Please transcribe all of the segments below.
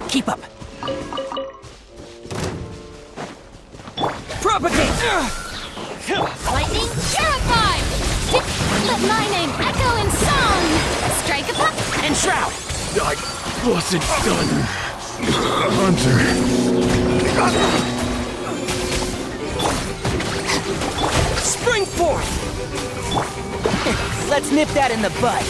Keep up. Propagate! Lightning, purify! Let my name echo in song! Strike a pop! And shroud! I wasn't done. Hunter. Spring forth! Let's nip that in the bud.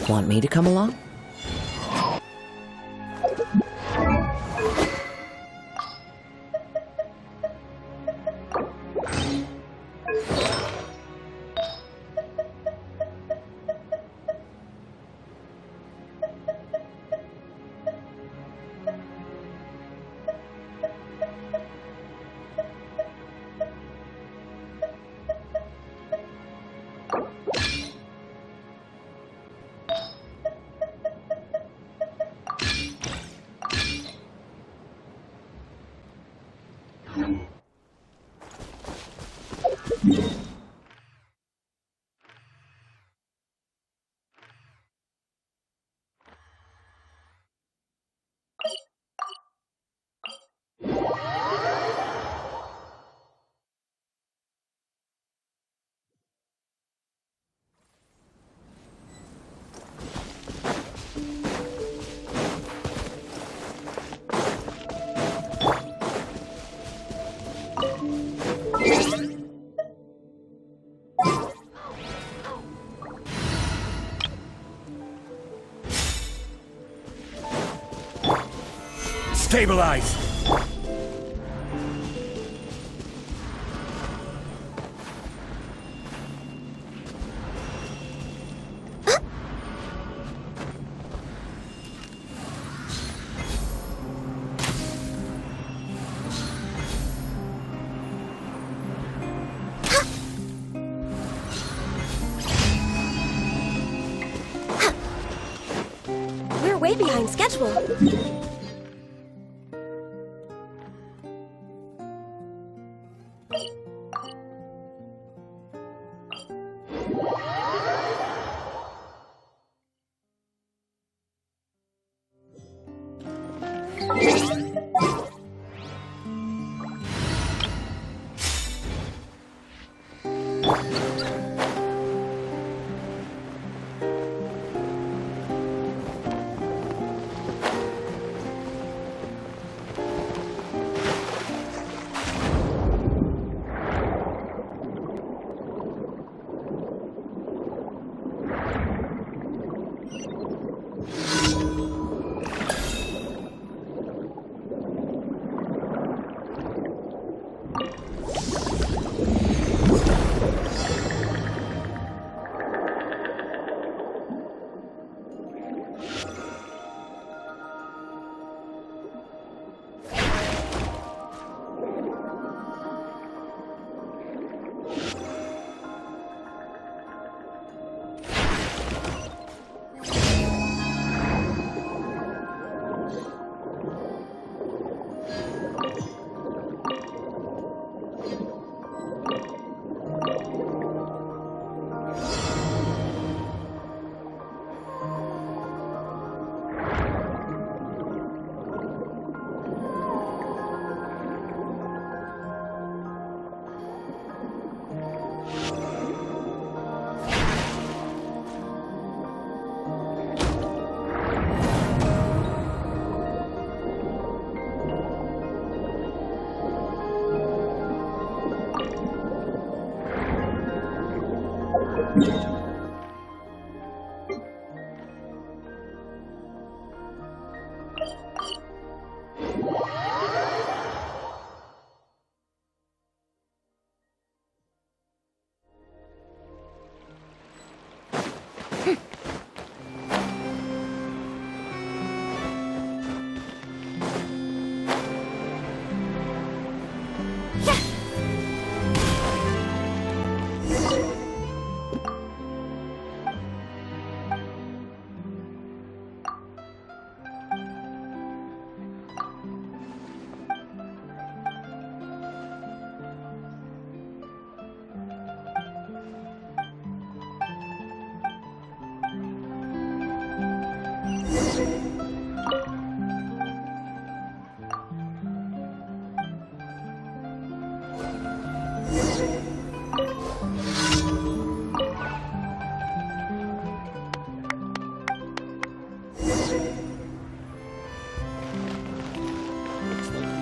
Want me to come along? Stabilize! We're way behind schedule.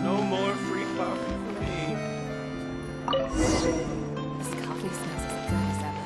No more free coffee for me. This coffee smells as good as ever.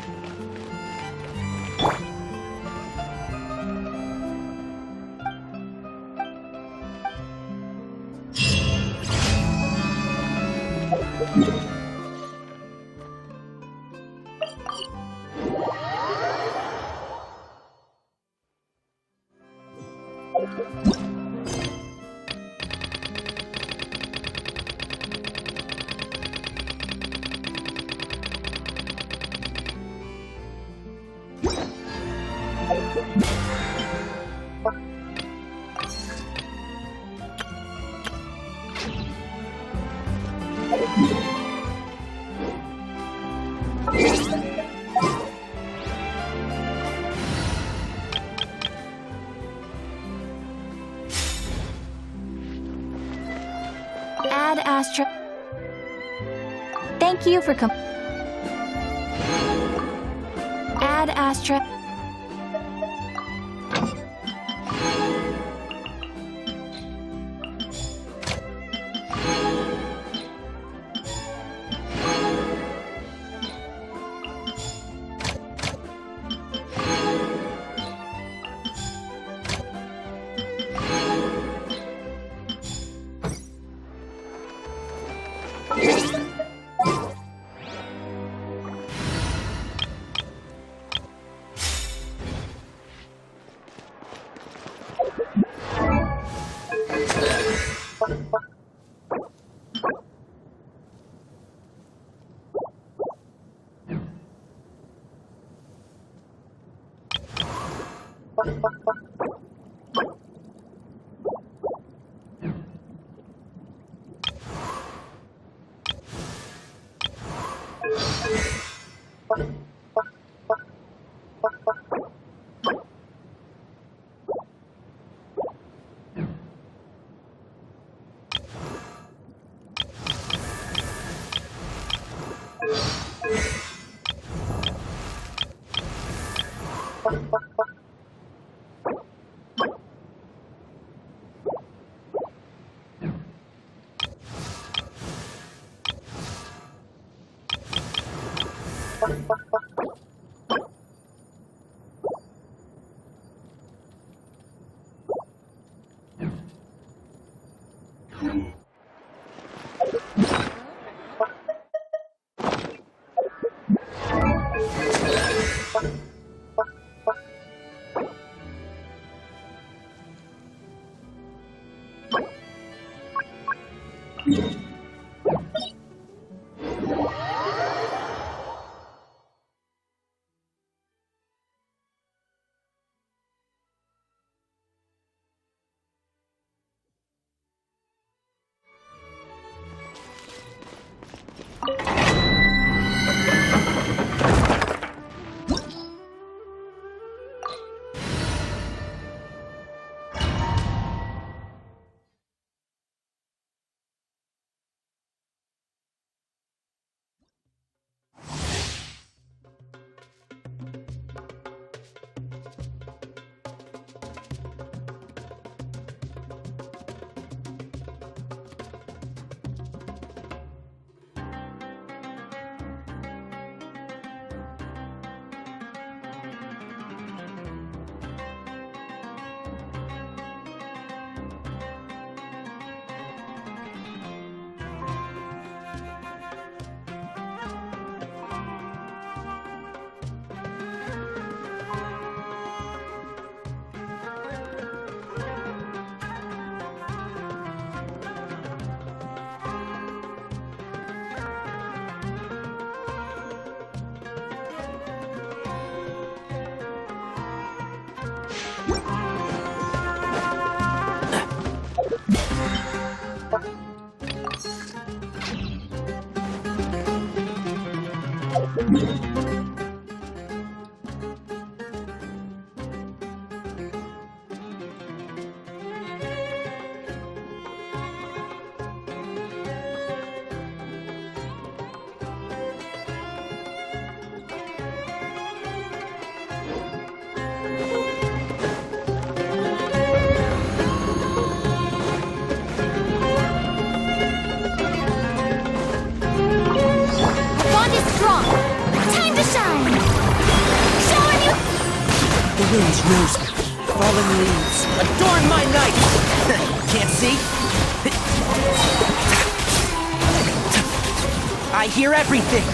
Ad Astra. Thank you for Ad Astra. Bond is strong. Time to shine. Showing you. The wind knows me. Fallen leaves. Adorn my night! Can't see? I hear everything!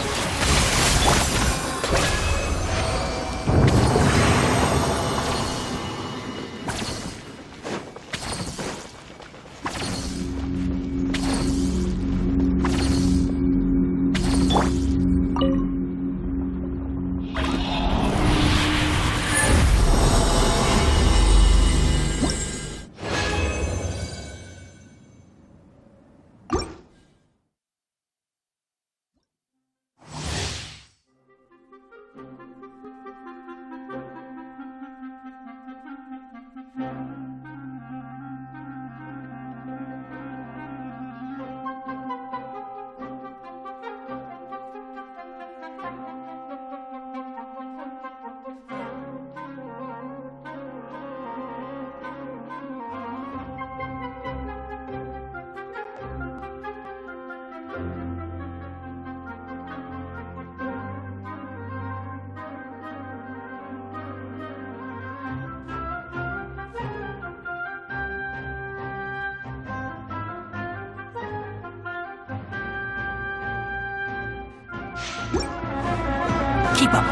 Keep up.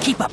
Keep up.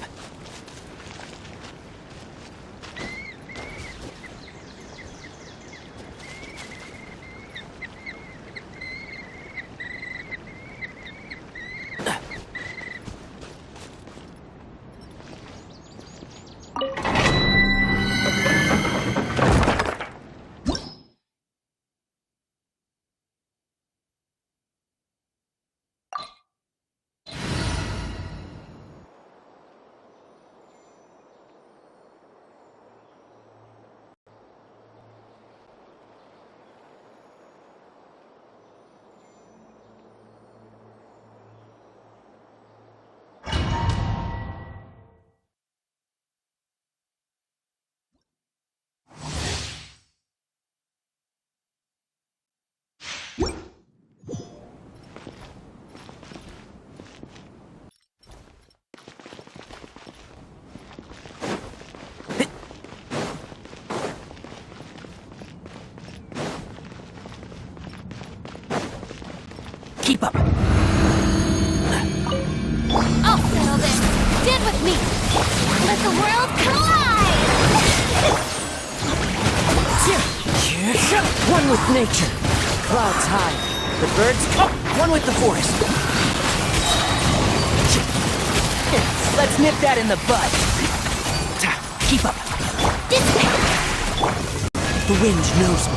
Keep up. I'll settle this. Stand with me. Let the world collide! One with nature. Clouds high. The birds up. One with the forest. Let's nip that in the bud. Keep up. This way! The wind knows me.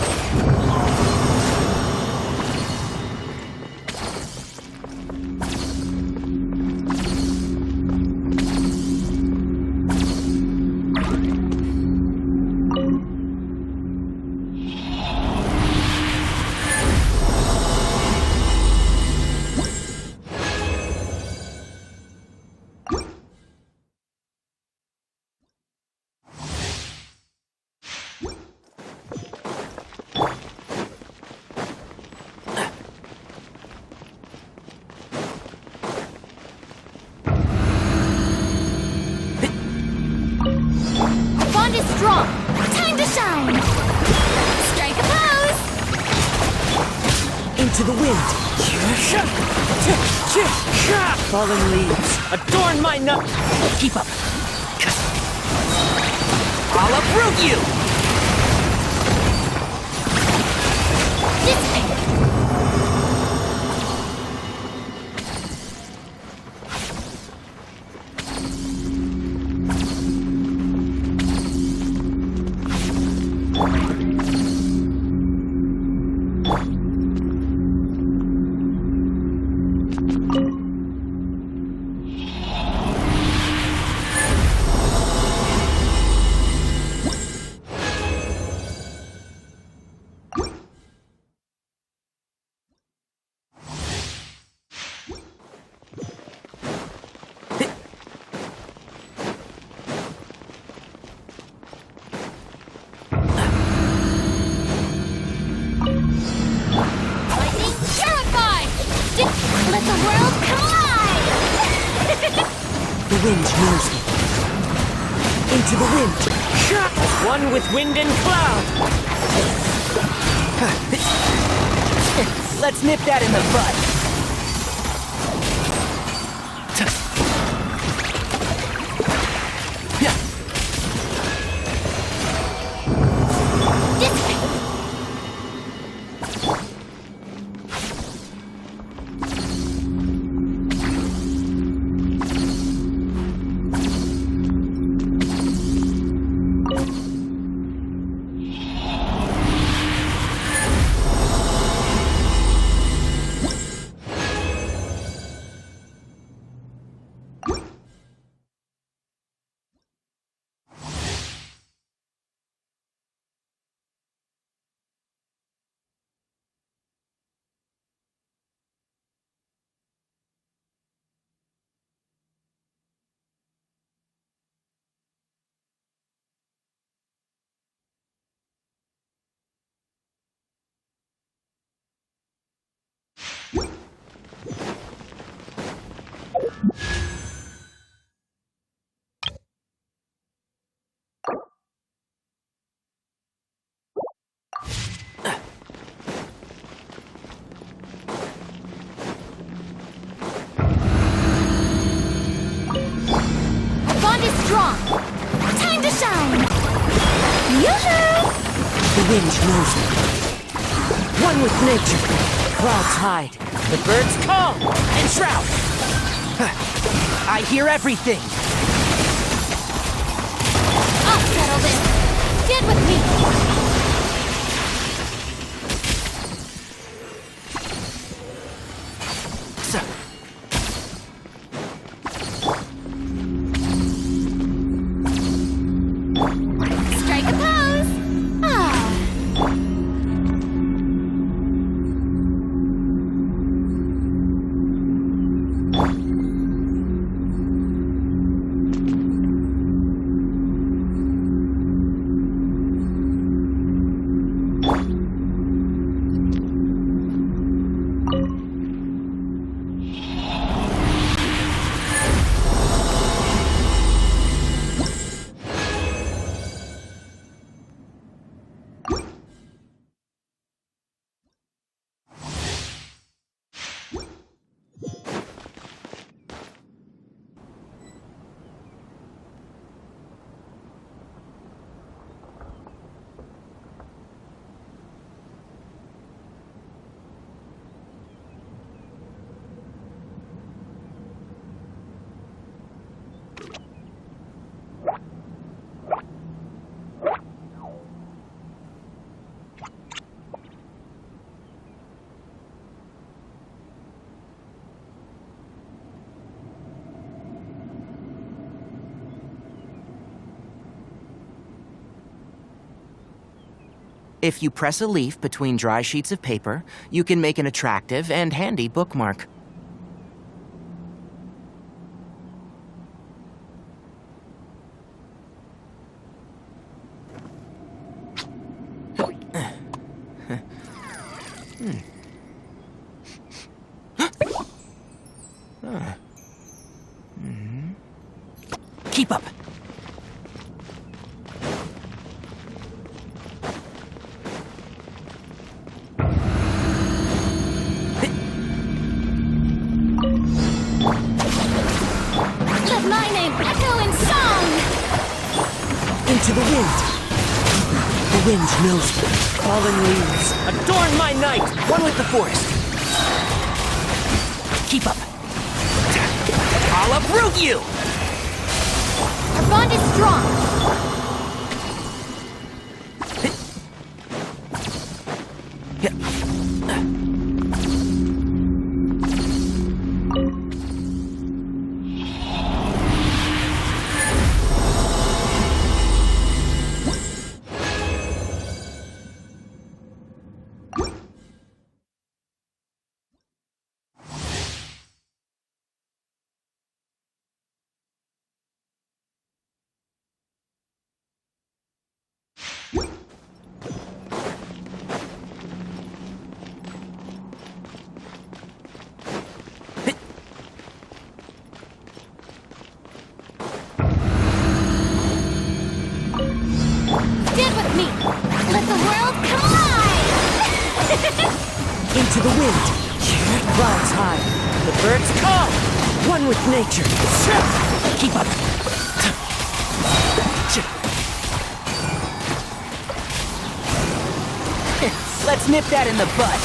Bond is strong. Time to shine. Strike a pose. Into the wind. Fallen leaves. Adorn my nut. Keep up. I'll uproot you. This way. Let the world collide! The wind knows me. Into the wind. One with wind and cloud. Let's nip that in the bud. This way! strong. Time to shine. Yoo-hoo! The wind knows me. One with nature. Clouds hide. The birds call and shroud. I hear everything. I'll settle this. Get with me. Strike a pose. Ah. If you press a leaf between dry sheets of paper, you can make an attractive and handy bookmark. Keep up. Let my name echo in song. Into the wind. The wind knows me. Fallen leaves. Adorn my night. One with the forest. Keep up. I'll uproot you! Our bond is strong. Get with me. Let the world collide. Into the wind. Clouds hide. The birds call. One with nature. Keep up. Let's nip that in the bud.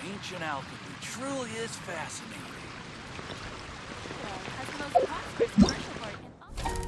Ancient alchemy truly is fascinating. As the most prosperous commercial port in all.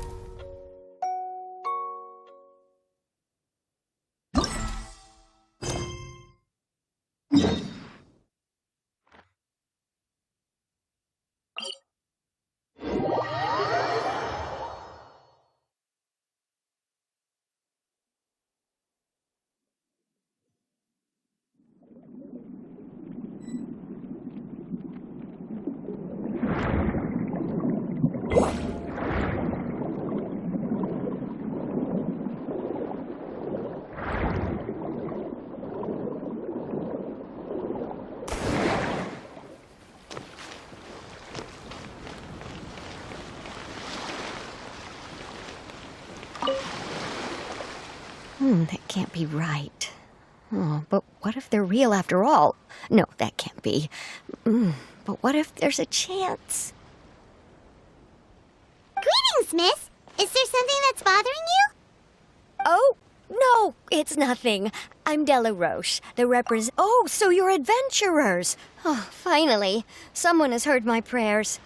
That can't be right. Oh, but what if they're real after all? No, that can't be. But what if there's a chance? Greetings, miss. Is there something that's bothering you? Oh, no, it's nothing. I'm Della Roche, the Oh, so you're adventurers. Oh, finally. Someone has heard my prayers.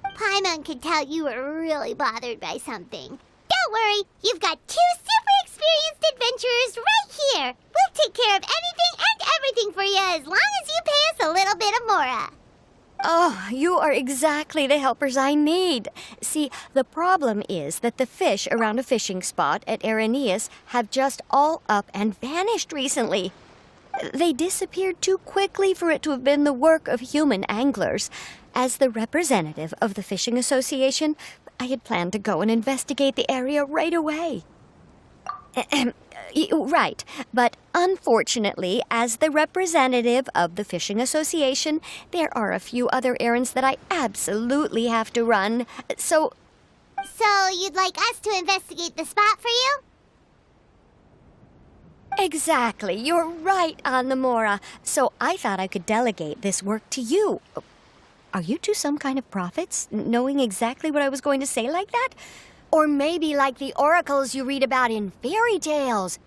Paimon could tell you were really bothered by something. Don't worry, you've got 2 super experienced adventurers right here. We'll take care of anything and everything for you as long as you pay us a little bit of mora. Oh, you are exactly the helpers I need. See, the problem is that the fish around a fishing spot at Araneus have just all up and vanished recently. They disappeared too quickly for it to have been the work of human anglers. As the representative of the Fishing Association, I had planned to go and investigate the area right away. Right, but unfortunately, as the representative of the Fishing Association, there are a few other errands that I absolutely have to run. So you'd like us to investigate the spot for you? exactly, you're right on the Mora. So I thought I could delegate this work to you. Are you two some kind of prophets, knowing exactly what I was going to say like that? Or maybe like the oracles you read about in fairy tales.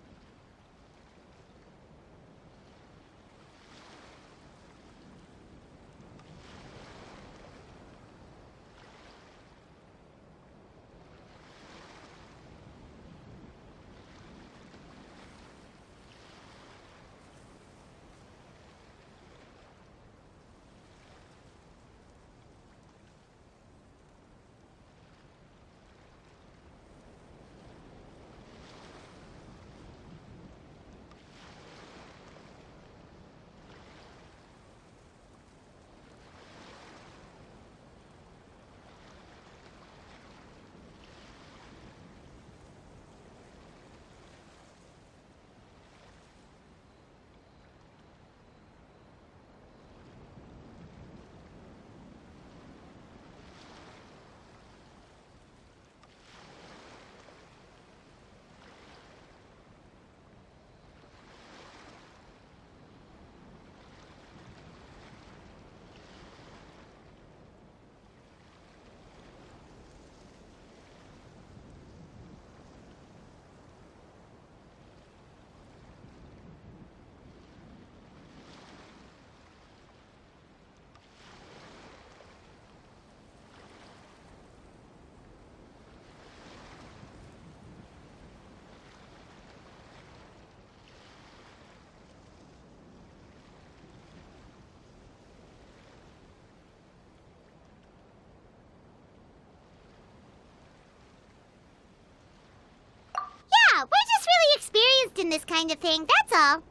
in this kind of thing, that's all.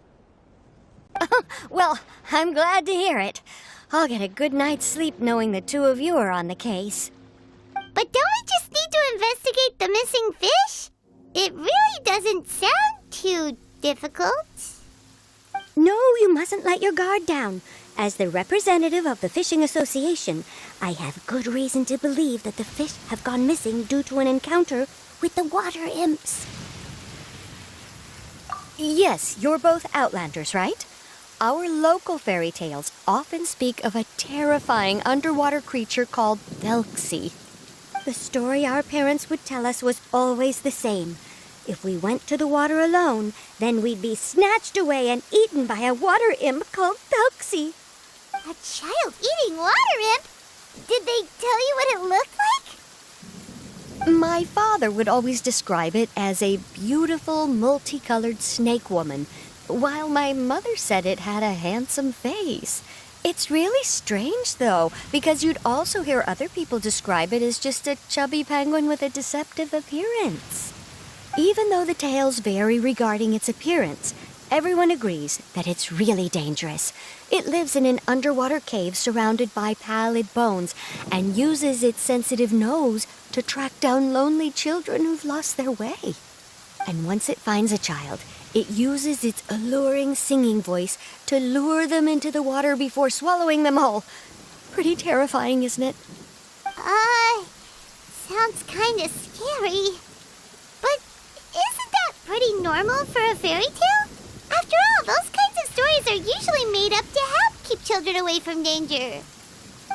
Well, I'm glad to hear it. I'll get a good night's sleep knowing the two of you are on the case. But don't we just need to investigate the missing fish? It really doesn't sound too difficult. No, you mustn't let your guard down. As the representative of the Fishing Association, I have good reason to believe that the fish have gone missing due to an encounter with the water imps. Yes, you're both Outlanders, right? Our local fairy tales often speak of a terrifying underwater creature called Thelxie. The story our parents would tell us was always the same. If we went to the water alone, then we'd be snatched away and eaten by a water imp called Thelxie. A child eating water imp? Did they tell you what it looked like? My father would always describe it as a beautiful, multicolored snake woman, while my mother said it had a handsome face. It's really strange, though, because you'd also hear other people describe it as just a chubby penguin with a deceptive appearance. Even though the tales vary regarding its appearance, everyone agrees that it's really dangerous. It lives in an underwater cave surrounded by pallid bones and uses its sensitive nose to track down lonely children who've lost their way. And once it finds a child, it uses its alluring singing voice to lure them into the water before swallowing them all. Pretty terrifying, isn't it? Sounds kinda scary. But isn't that pretty normal for a fairy tale? After all, those kinds of stories are usually made up to help keep children away from danger.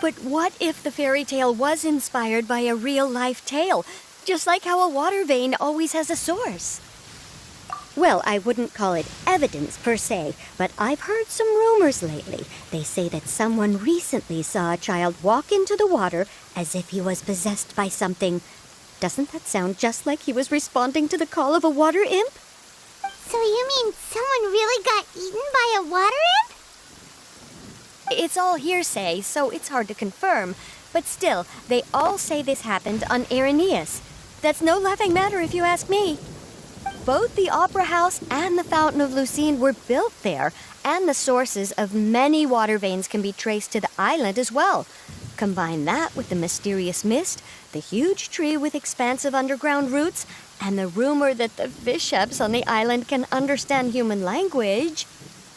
But what if the fairy tale was inspired by a real-life tale, just like how a water vein always has a source? Well, I wouldn't call it evidence per se, but I've heard some rumors lately. They say that someone recently saw a child walk into the water as if he was possessed by something. Doesn't that sound just like he was responding to the call of a water imp? So you mean someone really got eaten by a water imp? It's all hearsay, so it's hard to confirm. But still, they all say this happened on Irenaeus. That's no laughing matter if you ask me. Both the Opera House and the Fountain of Lucine were built there, and the sources of many water veins can be traced to the island as well. Combine that with the mysterious mist, the huge tree with expansive underground roots, and the rumor that the fish apes on the island can understand human language.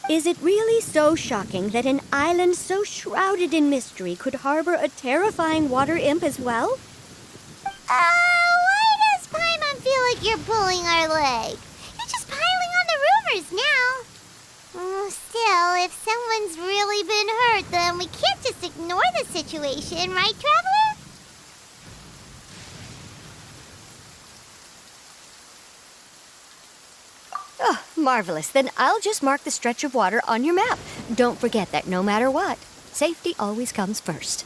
Is it really so shocking that an island so shrouded in mystery could harbor a terrifying water imp as well? Why does Paimon feel like you're pulling our leg? You're just piling on the rumors now. Still, if someone's really been hurt, then we can't just ignore the situation, right, Traveler? Oh, marvelous. Then I'll just mark the stretch of water on your map. Don't forget that no matter what, safety always comes first.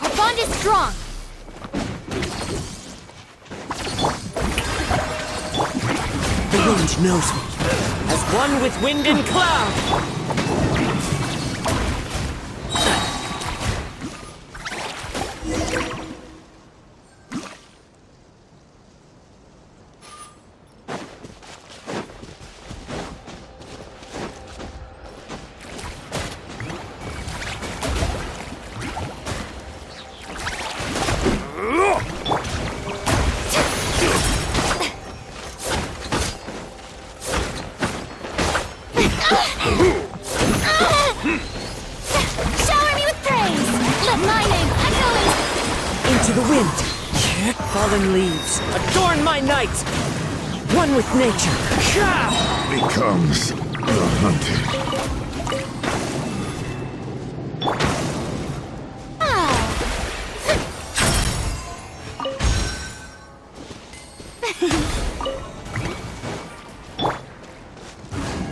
Our bond is strong. The range knows me. As one with wind and cloud. Into the wind. Fallen leaves, adorn my night. One with nature. Becomes the hunted.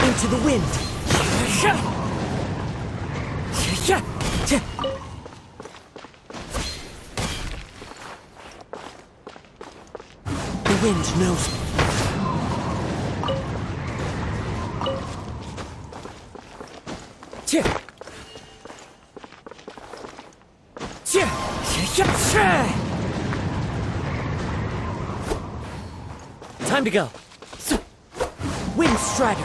Into the wind. The wind knows me. Time to go. Wind Strider.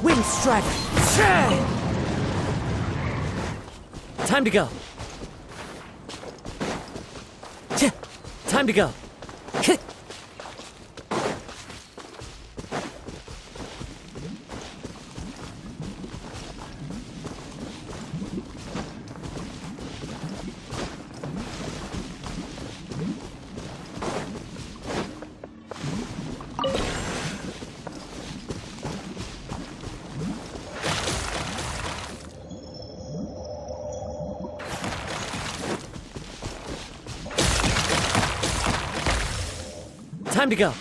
Wind Strider. Time to go. Time to go. Time to go.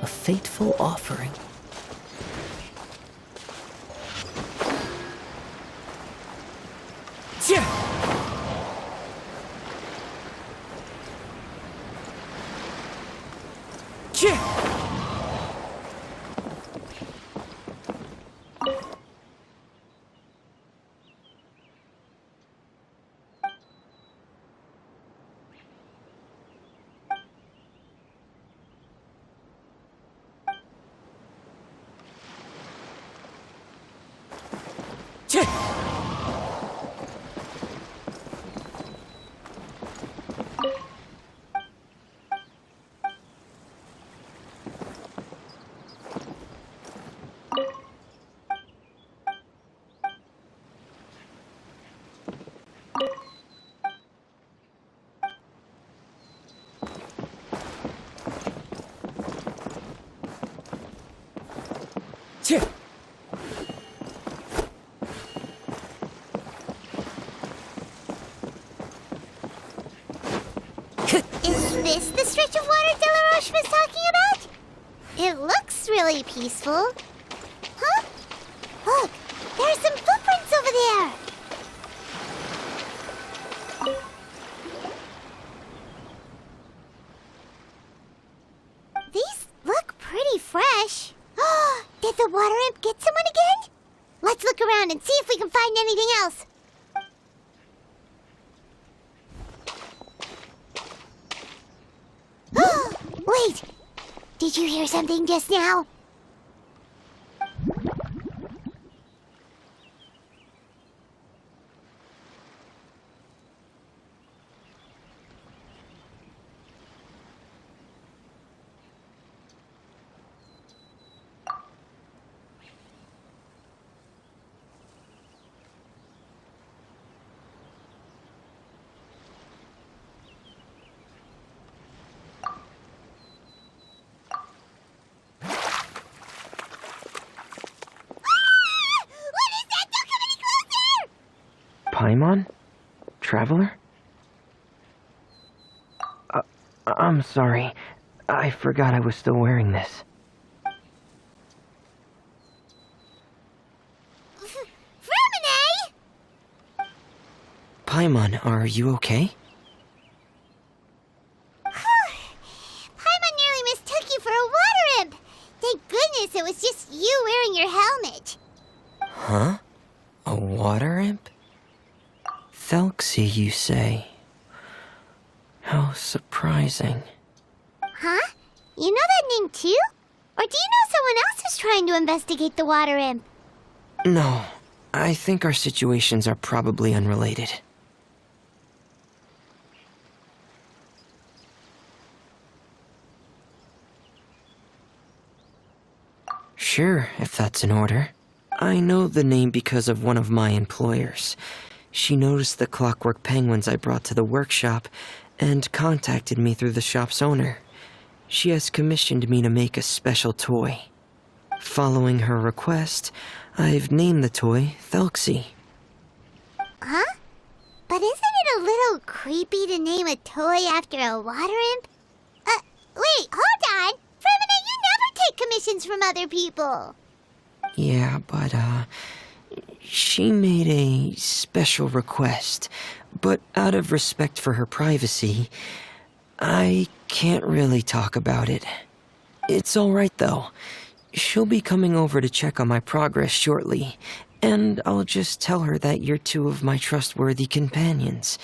A fateful offering. Is this the stretch of water Delaroche was talking about? It looks really peaceful. Huh? Look, there's some footprints over there. These look pretty fresh. Did the water imp get someone again? Let's look around and see if we can find anything else. Wait! Did you hear something just now? Paimon? Traveler? I'm sorry. I forgot I was still wearing this. Fremine! Paimon, are you okay? Paimon nearly mistook you for a water imp. Thank goodness it was just you wearing your helmet. Huh? A water imp? Thelxie, you say? How surprising. Huh? You know that name too? Or do you know someone else is trying to investigate the water imp? No, I think our situations are probably unrelated. Sure, if that's in order. I know the name because of one of my employers. She noticed the clockwork penguins I brought to the workshop and contacted me through the shop's owner. She has commissioned me to make a special toy. Following her request, I've named the toy Thelxie. Huh? But isn't it a little creepy to name a toy after a water imp? Wait, hold on! Fremine, you never take commissions from other people! Yeah, but, she made a special request, but out of respect for her privacy, I can't really talk about it. It's alright though. She'll be coming over to check on my progress shortly, and I'll just tell her that you're two of my trustworthy companions.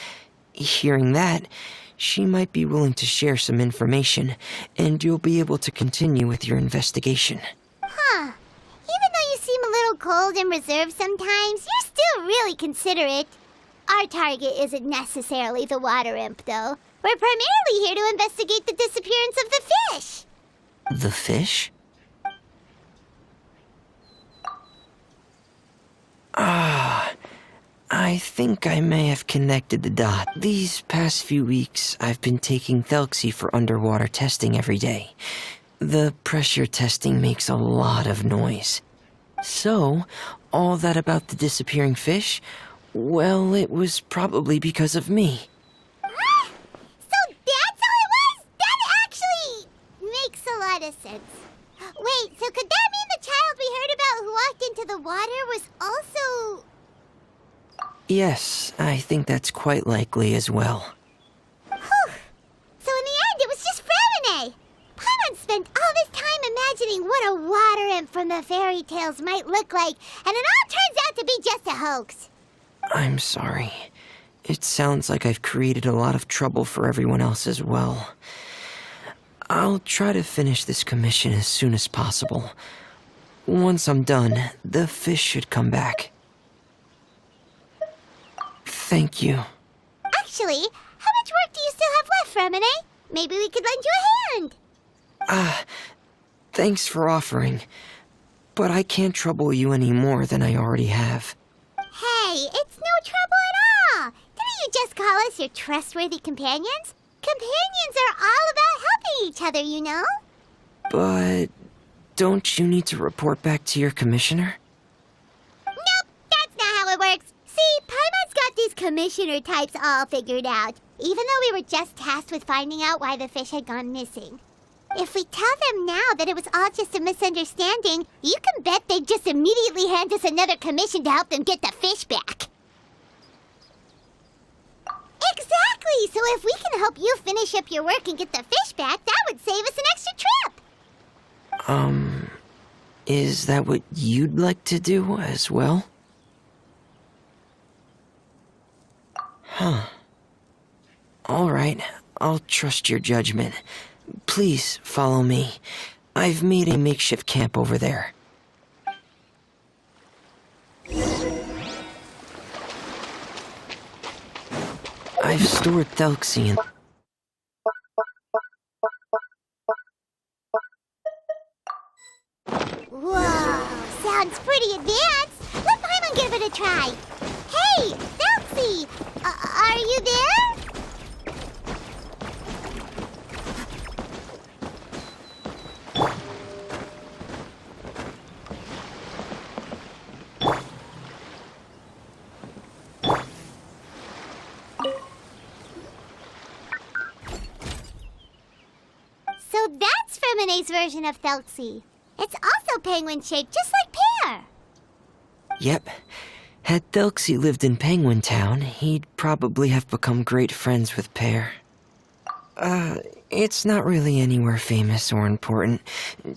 Hearing that, she might be willing to share some information, and you'll be able to continue with your investigation. Huh. Even though you seem a little cold and reserved sometimes, you're still really considerate. Our target isn't necessarily the water imp, though. We're primarily here to investigate the disappearance of the fish. The fish? I think I may have connected the dot. These past few weeks, I've been taking Thelxie for underwater testing every day. The pressure testing makes a lot of noise. So, all that about the disappearing fish? Well, it was probably because of me. So that's how it was? That actually makes a lot of sense. Wait, so could that mean the child we heard about who walked into the water was also... Yes, I think that's quite likely as well. Whew. So in the end, it was just Fremine. Paimon spent all this time imagining what a water imp from the fairy tales might look like, and it all turns out to be just a hoax. I'm sorry. It sounds like I've created a lot of trouble for everyone else as well. I'll try to finish this commission as soon as possible. Once I'm done, the fish should come back. Thank you. Actually, how much work do you still have left, Fremine? Maybe we could lend you a hand. Thanks for offering. But I can't trouble you any more than I already have. Hey, it's no trouble at all. Didn't you just call us your trustworthy companions? Companions are all about helping each other, you know? But don't you need to report back to your commissioner? Nope, that's not how it works. See, Paimon's got these commissioner types all figured out. even though we were just tasked with finding out why the fish had gone missing. If we tell them now that it was all just a misunderstanding, you can bet they'd just immediately hand us another commission to help them get the fish back. Exactly! So if we can help you finish up your work and get the fish back, that would save us an extra trip! Is that what you'd like to do as well? Huh. Alright, I'll trust your judgment. Please follow me. I've made a makeshift camp over there. I've stored Thelxie in... Whoa, sounds pretty advanced. Let Paimon give it a try. Hey, Felxie, are you there? So that's Ferminae's version of Felxie. It's also penguin-shaped, just like Pear. Yep. Had Thelxie lived in Penguin Town, he'd probably have become great friends with Pear. It's not really anywhere famous or important. Hey,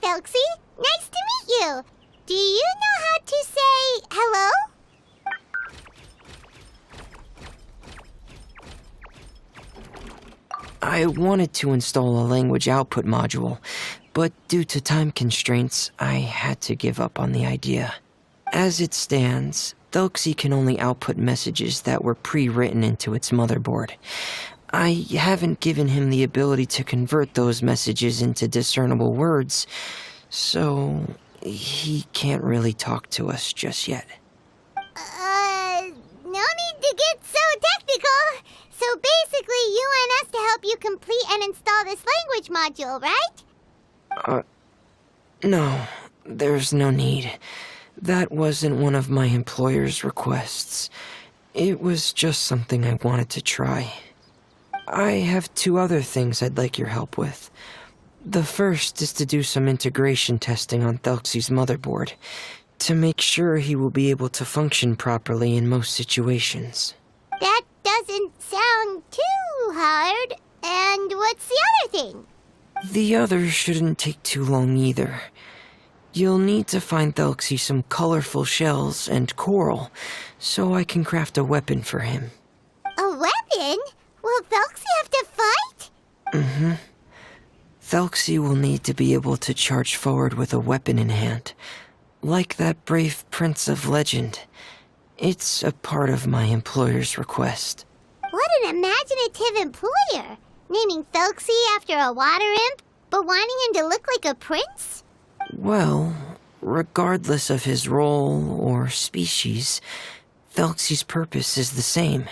Felxie. Nice to meet you. Do you know how to say hello? I wanted to install a language output module, but due to time constraints, I had to give up on the idea. As it stands, Thelxie can only output messages that were pre-written into its motherboard. I haven't given him the ability to convert those messages into discernible words, so he can't really talk to us just yet. No need to get so technical. So basically, you want us to help you complete and install this language module, right? No, there's no need. That wasn't one of my employer's requests. It was just something I wanted to try. I have 2 other things I'd like your help with. The first is to do some integration testing on Thelxie's motherboard, to make sure he will be able to function properly in most situations. That doesn't sound too hard. And what's the other thing? The other shouldn't take too long either. You'll need to find Thelxie some colorful shells and coral, so I can craft a weapon for him. A weapon? Will Felxie have to fight? Mm-hmm. Thelxie will need to be able to charge forward with a weapon in hand, like that brave prince of legend. It's a part of my employer's request. What an imaginative employer! Naming Felxie after a water imp, but wanting him to look like a prince? Well, regardless of his role or species, Felxie's purpose is the same.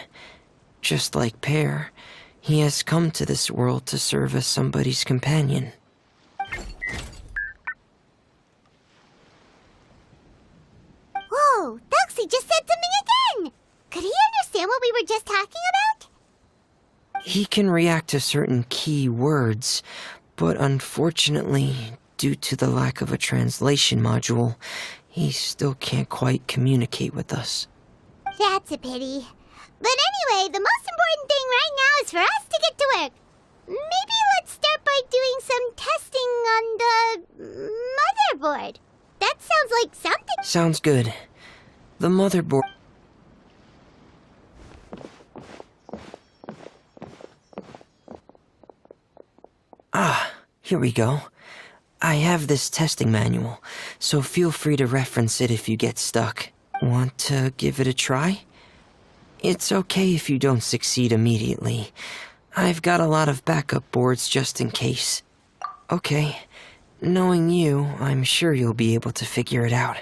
Just like Pear, he has come to this world to serve as somebody's companion. Whoa, Felxie just said something again! Could he understand what we were just talking about? He can react to certain key words, but unfortunately, due to the lack of a translation module, he still can't quite communicate with us. That's a pity. But anyway, the most important thing right now is for us to get to work. Maybe let's start by doing some testing on the motherboard. That sounds like something. Sounds good. The motherboard... Here we go. I have this testing manual, so feel free to reference it if you get stuck. Want to give it a try? It's okay if you don't succeed immediately. I've got a lot of backup boards just in case. Okay, knowing you, I'm sure you'll be able to figure it out.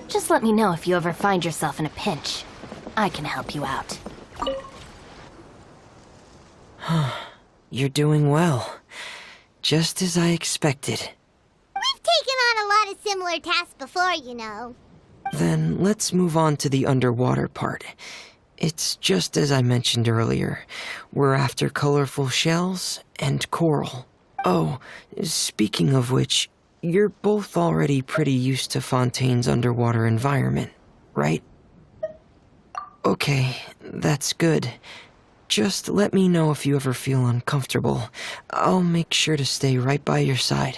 Just let me know if you ever find yourself in a pinch. I can help you out. You're doing well. Just as I expected. We've taken on a lot of similar tasks before, you know. Then let's move on to the underwater part. It's just as I mentioned earlier. We're after colorful shells and coral. Oh, speaking of which, you're both already pretty used to Fontaine's underwater environment, right? Okay, that's good. Just let me know if you ever feel uncomfortable. I'll make sure to stay right by your side.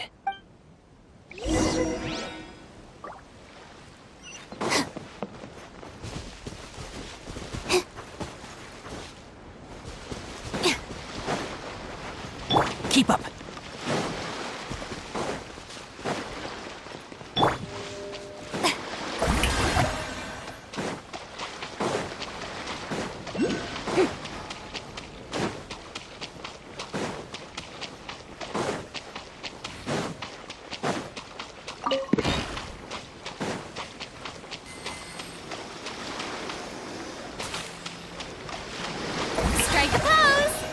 Keep up. Strike a pose!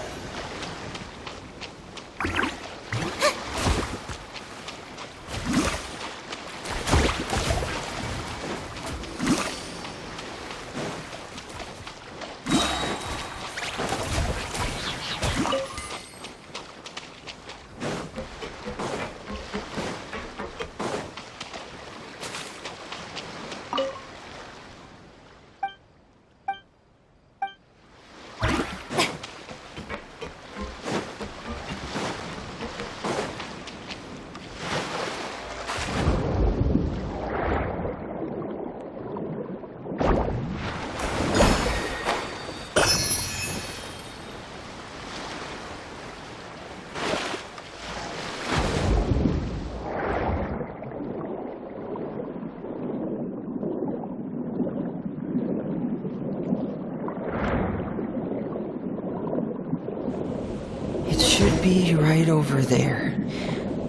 It should be right over there.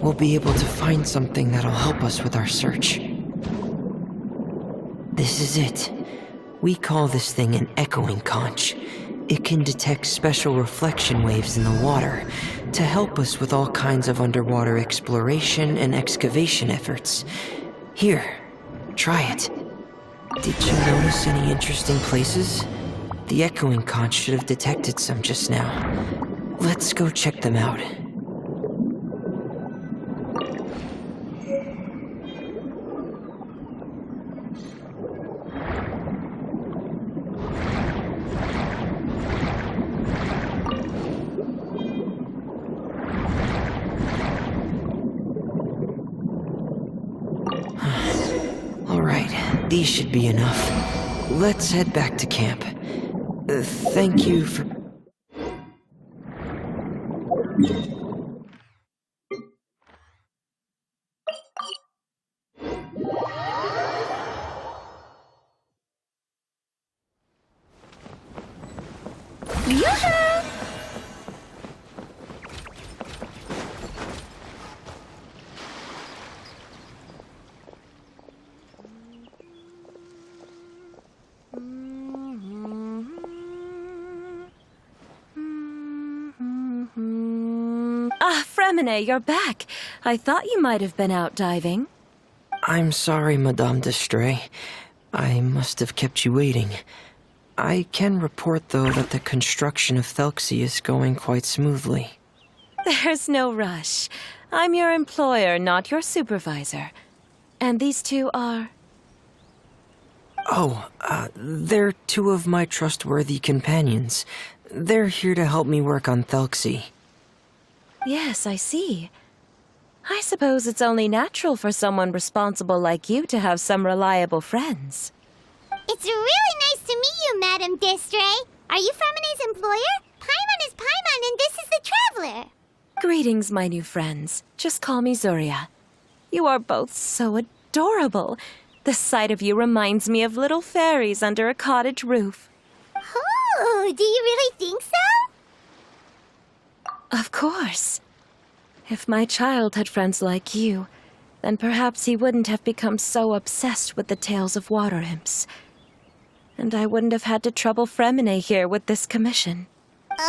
We'll be able to find something that'll help us with our search. This is it. We call this thing an echoing conch. It can detect special reflection waves in the water to help us with all kinds of underwater exploration and excavation efforts. Here, try it. Did you notice any interesting places? The echoing conch should have detected some just now. Let's go check them out. All right, these should be enough. Let's head back to camp. Thank you for... Yoo-hoo! Ah, Fremine, you're back. I thought you might have been out diving. I'm sorry, Madame d'Estray. I must have kept you waiting. I can report, though, that the construction of Thelxie is going quite smoothly. There's no rush. I'm your employer, not your supervisor. And these two are... Oh, they're two of my trustworthy companions. They're here to help me work on Thelxie. Yes, I see. I suppose it's only natural for someone responsible like you to have some reliable friends. It's really nice to meet you, Madame d'Estray. Are you Fremine's employer? Paimon is Paimon, and this is the Traveler. Greetings, my new friends. Just call me Zuria. You are both so adorable. The sight of you reminds me of little fairies under a cottage roof. Oh, do you really think so? Of course. If my child had friends like you, then perhaps he wouldn't have become so obsessed with the tales of water imps. And I wouldn't have had to trouble Fremine here with this commission.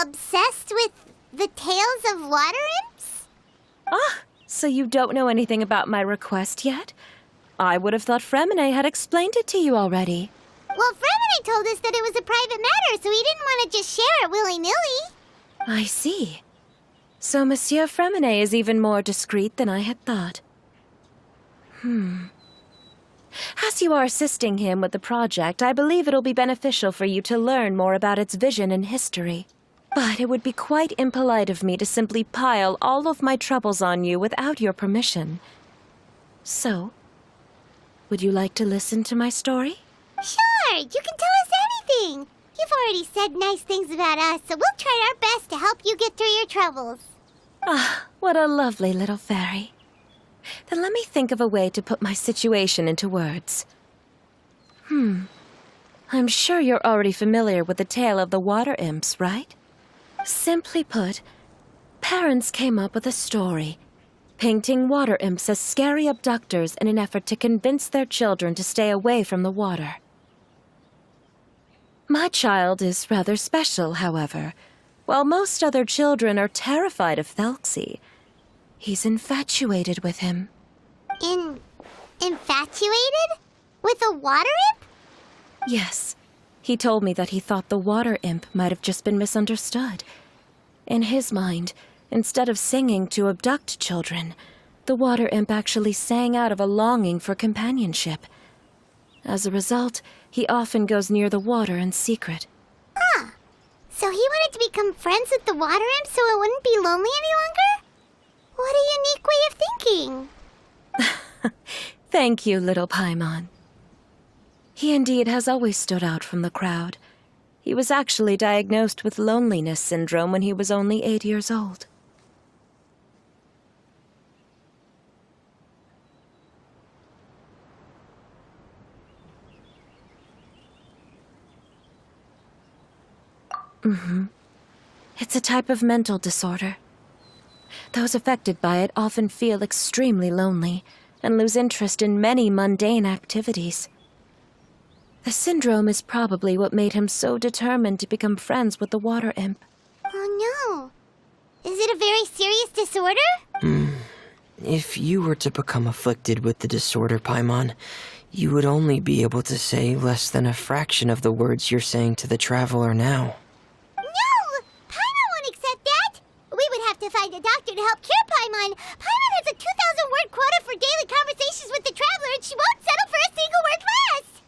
Obsessed with the tales of water imps? Ah, so you don't know anything about my request yet? I would have thought Fremine had explained it to you already. Well, Fremine told us that it was a private matter, so he didn't want to just share it willy-nilly. I see. So Monsieur Fremine is even more discreet than I had thought. As you are assisting him with the project, I believe it'll be beneficial for you to learn more about its vision and history. But it would be quite impolite of me to simply pile all of my troubles on you without your permission. So, would you like to listen to my story? Sure, you can tell us anything. You've already said nice things about us, so we'll try our best to help you get through your troubles. Ah, what a lovely little fairy. Then let me think of a way to put my situation into words. I'm sure you're already familiar with the tale of the water imps, right? Simply put, parents came up with a story, painting water imps as scary abductors in an effort to convince their children to stay away from the water. My child is rather special, however. While most other children are terrified of Thelxie, he's infatuated with him. Infatuated? With a water imp? Yes. He told me that he thought the water imp might have just been misunderstood. In his mind, instead of singing to abduct children, the water imp actually sang out of a longing for companionship. As a result, he often goes near the water in secret. Huh. So he wanted to become friends with the water imp so it wouldn't be lonely any longer? What a unique way of thinking. Thank you, little Paimon. He indeed has always stood out from the crowd. He was actually diagnosed with loneliness syndrome when he was only 8 years old. It's a type of mental disorder. Those affected by it often feel extremely lonely and lose interest in many mundane activities. The syndrome is probably what made him so determined to become friends with the water imp. Oh no. Is it a very serious disorder? If you were to become afflicted with the disorder, Paimon, you would only be able to say less than a fraction of the words you're saying to the traveler now. No! Paimon won't accept that! We would have to find a doctor to help cure Paimon. Paimon has a 2,000-word quota for daily conversations with the traveler, and she won't settle for a single word less!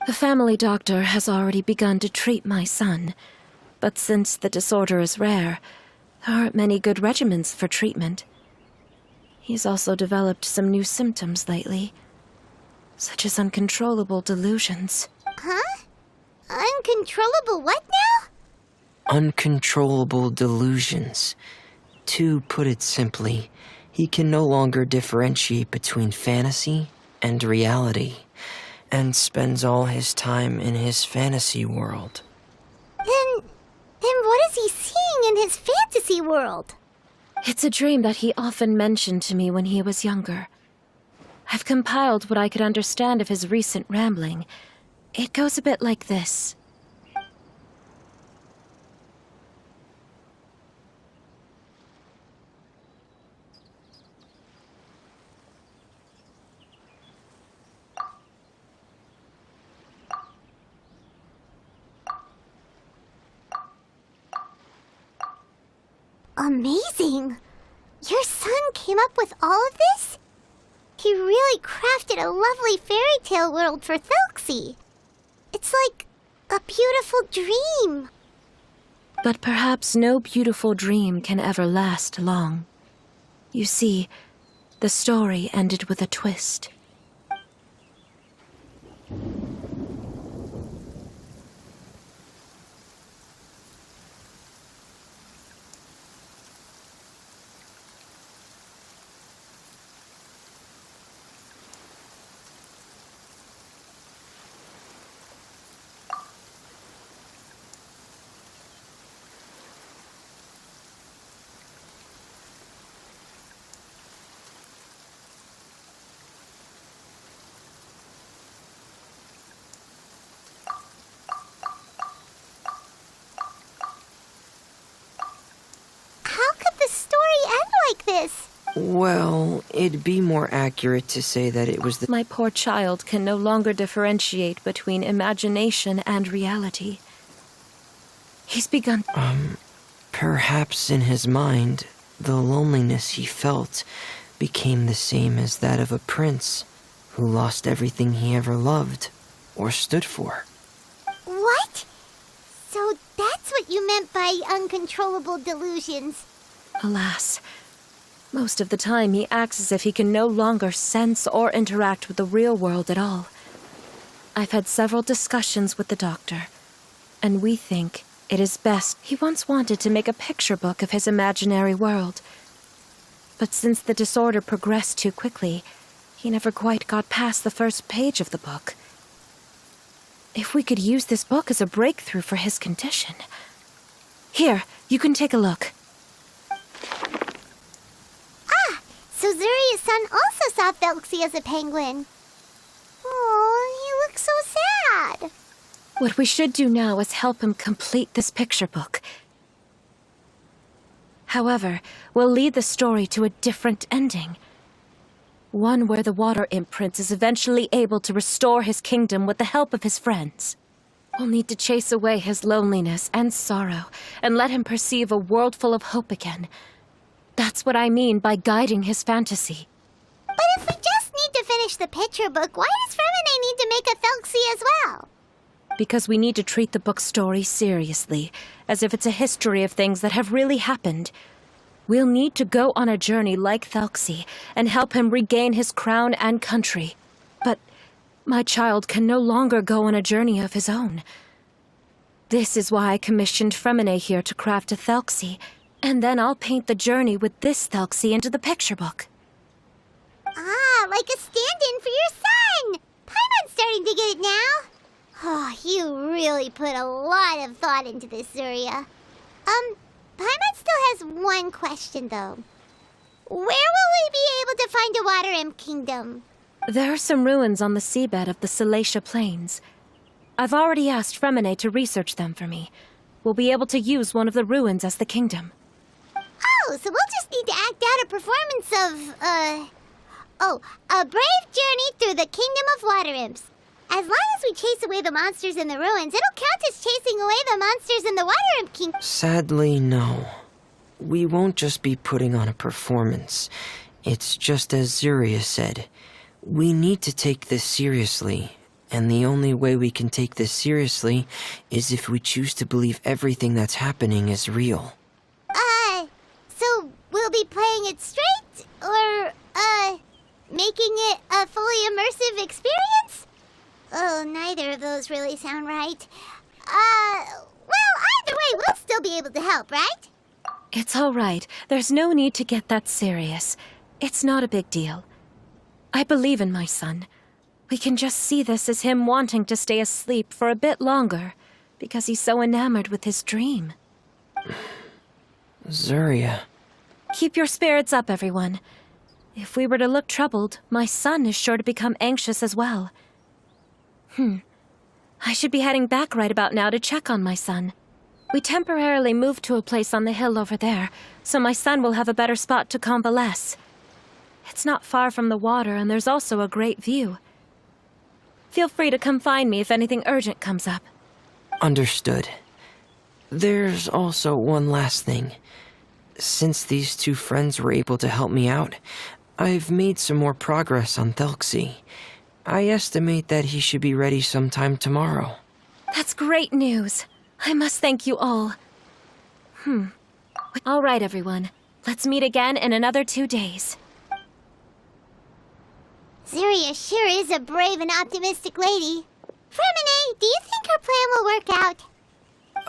The family doctor has already begun to treat my son, but since the disorder is rare, there aren't many good regimens for treatment. He's also developed some new symptoms lately, such as uncontrollable delusions. Huh? Uncontrollable what now? Uncontrollable delusions. To put it simply, he can no longer differentiate between fantasy and reality, and spends all his time in his fantasy world. Then what is he seeing in his fantasy world? It's a dream that he often mentioned to me when he was younger. I've compiled what I could understand of his recent rambling. It goes a bit like this. Amazing! Your son came up with all of this? He really crafted a lovely fairy tale world for Thelxie. It's like a beautiful dream. But perhaps no beautiful dream can ever last long. You see, the story ended with a twist. this? Well, it'd be more accurate to say that it was the... My poor child can no longer differentiate between imagination and reality. He's begun... Perhaps in his mind, the loneliness he felt became the same as that of a prince who lost everything he ever loved or stood for. What? So that's what you meant by uncontrollable delusions. Alas, most of the time he acts as if he can no longer sense or interact with the real world at all. I've had several discussions with the doctor, and we think it is best. He once wanted to make a picture book of his imaginary world, but since the disorder progressed too quickly, he never quite got past the first page of the book. If we could use this book as a breakthrough for his condition... Here, you can take a look. So Zuria's son also saw Felxie as a penguin. Oh, he looks so sad. What we should do now is help him complete this picture book. However, we'll lead the story to a different ending. One where the Water Imp Prince is eventually able to restore his kingdom with the help of his friends. We'll need to chase away his loneliness and sorrow, and let him perceive a world full of hope again. That's what I mean by guiding his fantasy. But if we just need to finish the picture book, why does Fremine need to make a Felxie as well? Because we need to treat the book's story seriously, as if it's a history of things that have really happened. We'll need to go on a journey like Felxie and help him regain his crown and country. But my child can no longer go on a journey of his own. This is why I commissioned Fremine here to craft a Felxie, and then I'll paint the journey with this Felxie into the picture book. Ah, like a stand-in for your son! Paimon's starting to get it now. Oh, you really put a lot of thought into this, Zuria. Paimon still has one question, though. Where will we be able to find a Water Imp Kingdom? There are some ruins on the seabed of the Salacia Plains. I've already asked Fremine to research them for me. We'll be able to use one of the ruins as the kingdom. Oh, so we'll just need to act out a performance of, a brave journey through the Kingdom of Water Imps. As long as we chase away the monsters in the ruins, it'll count as chasing away the monsters in the Water Imp Kingdom. Sadly, no. We won't just be putting on a performance. It's just as Zuria said. We need to take this seriously. And the only way we can take this seriously is if we choose to believe everything that's happening is real. So we'll be playing it straight? Or, making it a fully immersive experience? Oh, neither of those really sound right. Well, either way, we'll still be able to help, right? It's all right. There's no need to get that serious. It's not a big deal. I believe in my son. We can just see this as him wanting to stay asleep for a bit longer, because he's so enamored with his dream. Zuria. Keep your spirits up, everyone. If we were to look troubled, my son is sure to become anxious as well. I should be heading back right about now to check on my son. We temporarily moved to a place on the hill over there, so my son will have a better spot to convalesce. It's not far from the water, and there's also a great view. Feel free to come find me if anything urgent comes up. Understood. There's also one last thing. Since these two friends were able to help me out, I've made some more progress on Felxie. I estimate that he should be ready sometime tomorrow. That's great news. I must thank you all. All right, everyone. Let's meet again in another 2 days. Zuria sure is a brave and optimistic lady. Fremine, do you think her plan will work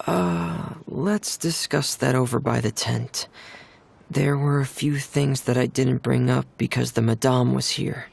out? Let's discuss that over by the tent. There were a few things that I didn't bring up because the Madame was here.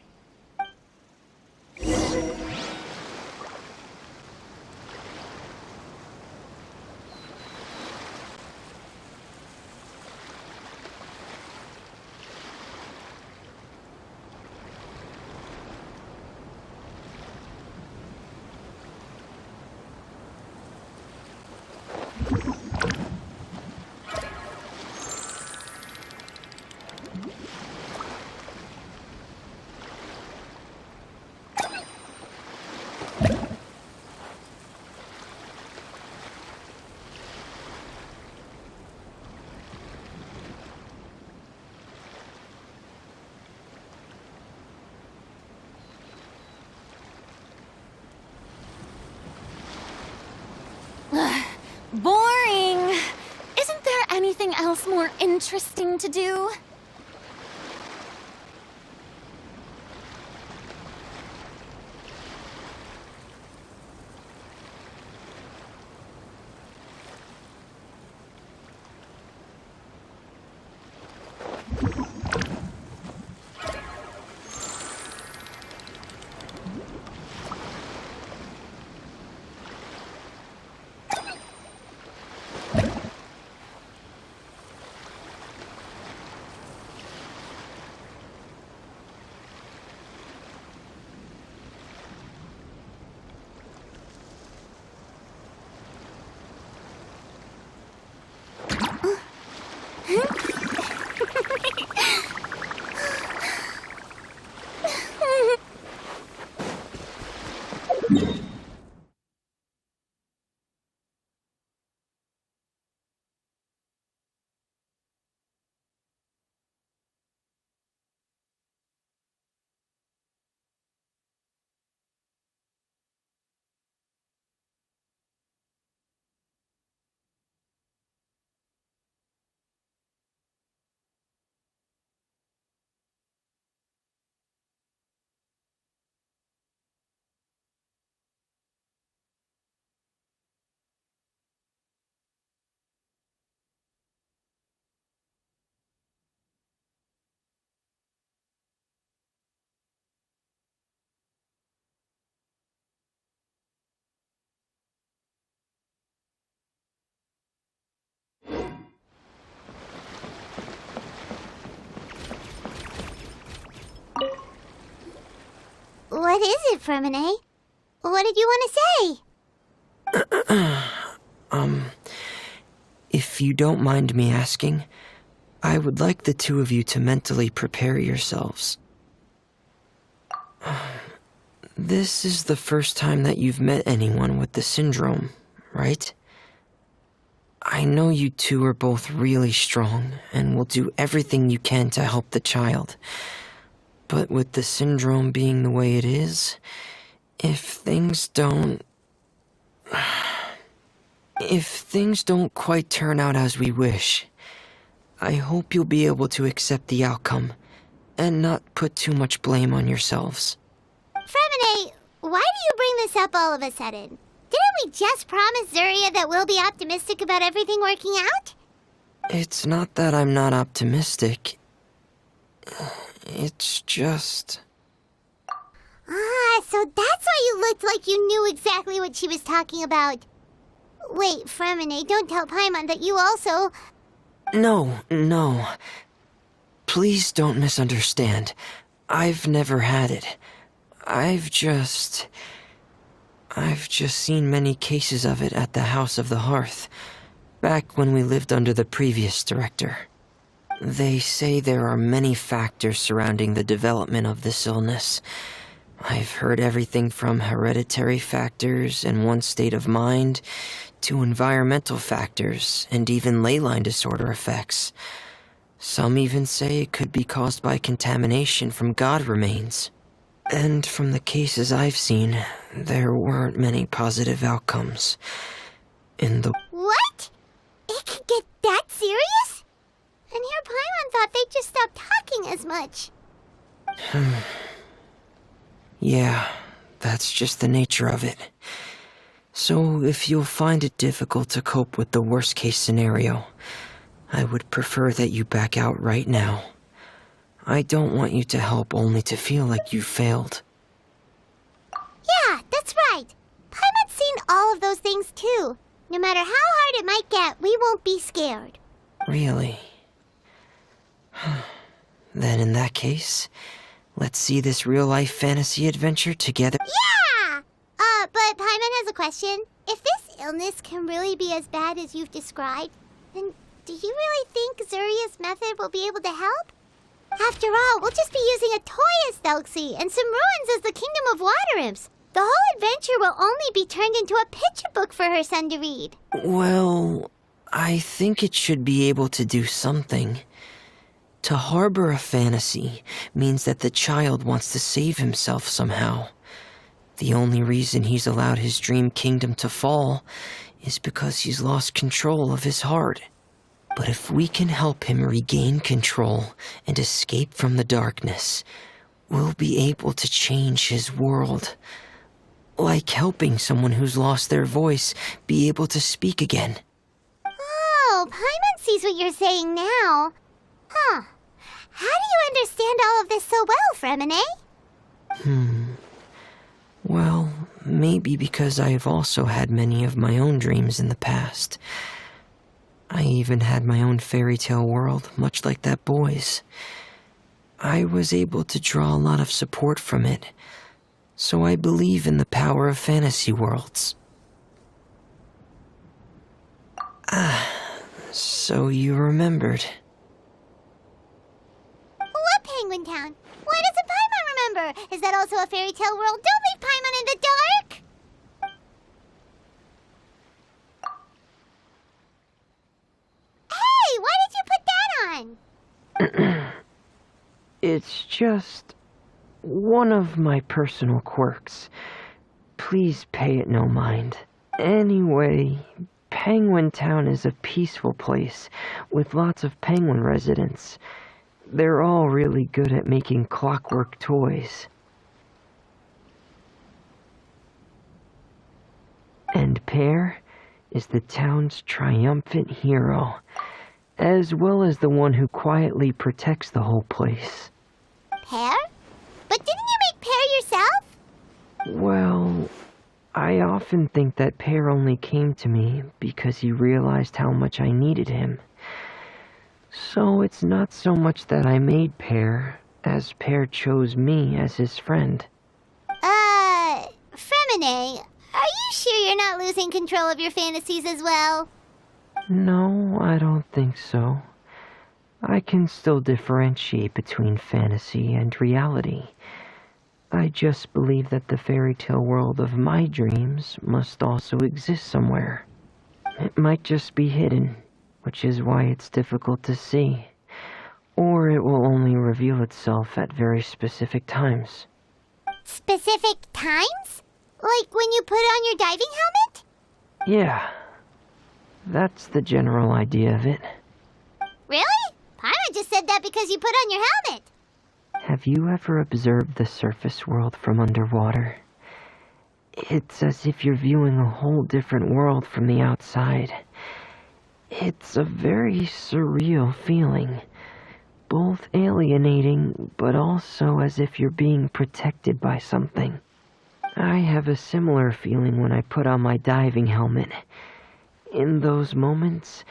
else more interesting to do? What is it, Fremine? What did you want to say? If you don't mind me asking, I would like the two of you to mentally prepare yourselves. This is the first time that you've met anyone with the syndrome, right? I know you two are both really strong and will do everything you can to help the child. But with the syndrome being the way it is, if things don't quite turn out as we wish, I hope you'll be able to accept the outcome and not put too much blame on yourselves. Fremine, why do you bring this up all of a sudden? Didn't we just promise Zuria that we'll be optimistic about everything working out? It's not that I'm not optimistic. It's just... Ah, so that's why you looked like you knew exactly what she was talking about. Wait, Fremine, don't tell Paimon that you also... No. Please don't misunderstand. I've never had it. I've just seen many cases of it at the House of the Hearth, back when we lived under the previous director. They say there are many factors surrounding the development of this illness. I've heard everything from hereditary factors and one's state of mind, to environmental factors, and even ley line disorder effects. Some even say it could be caused by contamination from god remains. And from the cases I've seen, there weren't many positive outcomes. What? It could get that serious? And here Paimon thought they'd just stop talking as much. Yeah, that's just the nature of it. So if you'll find it difficult to cope with the worst-case scenario, I would prefer that you back out right now. I don't want you to help only to feel like you failed. Yeah, that's right. Paimon's seen all of those things too. No matter how hard it might get, we won't be scared. Really? Then in that case, let's see this real-life fantasy adventure together. Yeah! But Paimon has a question. If this illness can really be as bad as you've described, then do you really think Zuria's method will be able to help? After all, we'll just be using a toy as Thelxie and some ruins as the Kingdom of Water Imps. The whole adventure will only be turned into a picture book for her son to read. Well, I think it should be able to do something. To harbor a fantasy means that the child wants to save himself somehow. The only reason he's allowed his dream kingdom to fall is because he's lost control of his heart. But if we can help him regain control and escape from the darkness, we'll be able to change his world. Like helping someone who's lost their voice be able to speak again. Oh, Paimon sees what you're saying now. Huh. How do you understand all of this so well, Fremine? Well, maybe because I have also had many of my own dreams in the past. I even had my own fairy tale world, much like that boy's. I was able to draw a lot of support from it, so I believe in the power of fantasy worlds. So you remembered. What Penguin Town? Why doesn't Paimon remember? Is that also a fairy tale world? Don't leave Paimon in the dark! Hey, why did you put that on? It's just one of my personal quirks. Please pay it no mind. Anyway, Penguin Town is a peaceful place with lots of penguin residents. They're all really good at making clockwork toys. And Pear is the town's triumphant hero, as well as the one who quietly protects the whole place. Pear? But didn't you make Pear yourself? Well, I often think that Pear only came to me because he realized how much I needed him. So it's not so much that I made Pear, as Pear chose me as his friend. Fremine, are you sure you're not losing control of your fantasies as well? No, I don't think so. I can still differentiate between fantasy and reality. I just believe that the fairy tale world of my dreams must also exist somewhere. It might just be hidden, which is why it's difficult to see. Or it will only reveal itself at very specific times. Specific times? Like when you put on your diving helmet? Yeah, that's the general idea of it. Really? Paimon just said that because you put on your helmet. Have you ever observed the surface world from underwater? It's as if you're viewing a whole different world from the outside. It's a very surreal feeling, both alienating, but also as if you're being protected by something. I have a similar feeling when I put on my diving helmet. In those moments,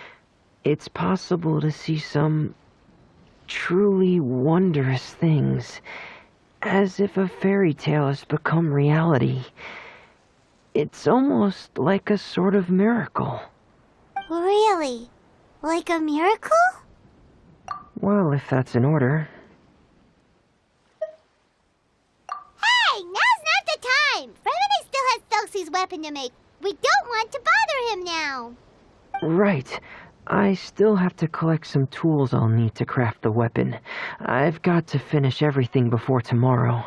it's possible to see some truly wondrous things, as if a fairy tale has become reality. It's almost like a sort of miracle. Really? Like a miracle? Well, if that's in order. Hey, now's not the time! Fremine still has Thelxie's weapon to make. We don't want to bother him now. Right. I still have to collect some tools I'll need to craft the weapon. I've got to finish everything before tomorrow.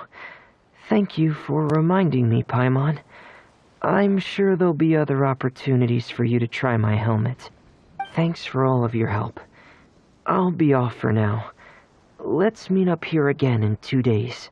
Thank you for reminding me, Paimon. I'm sure there'll be other opportunities for you to try my helmet. Thanks for all of your help. I'll be off for now. Let's meet up here again in 2 days.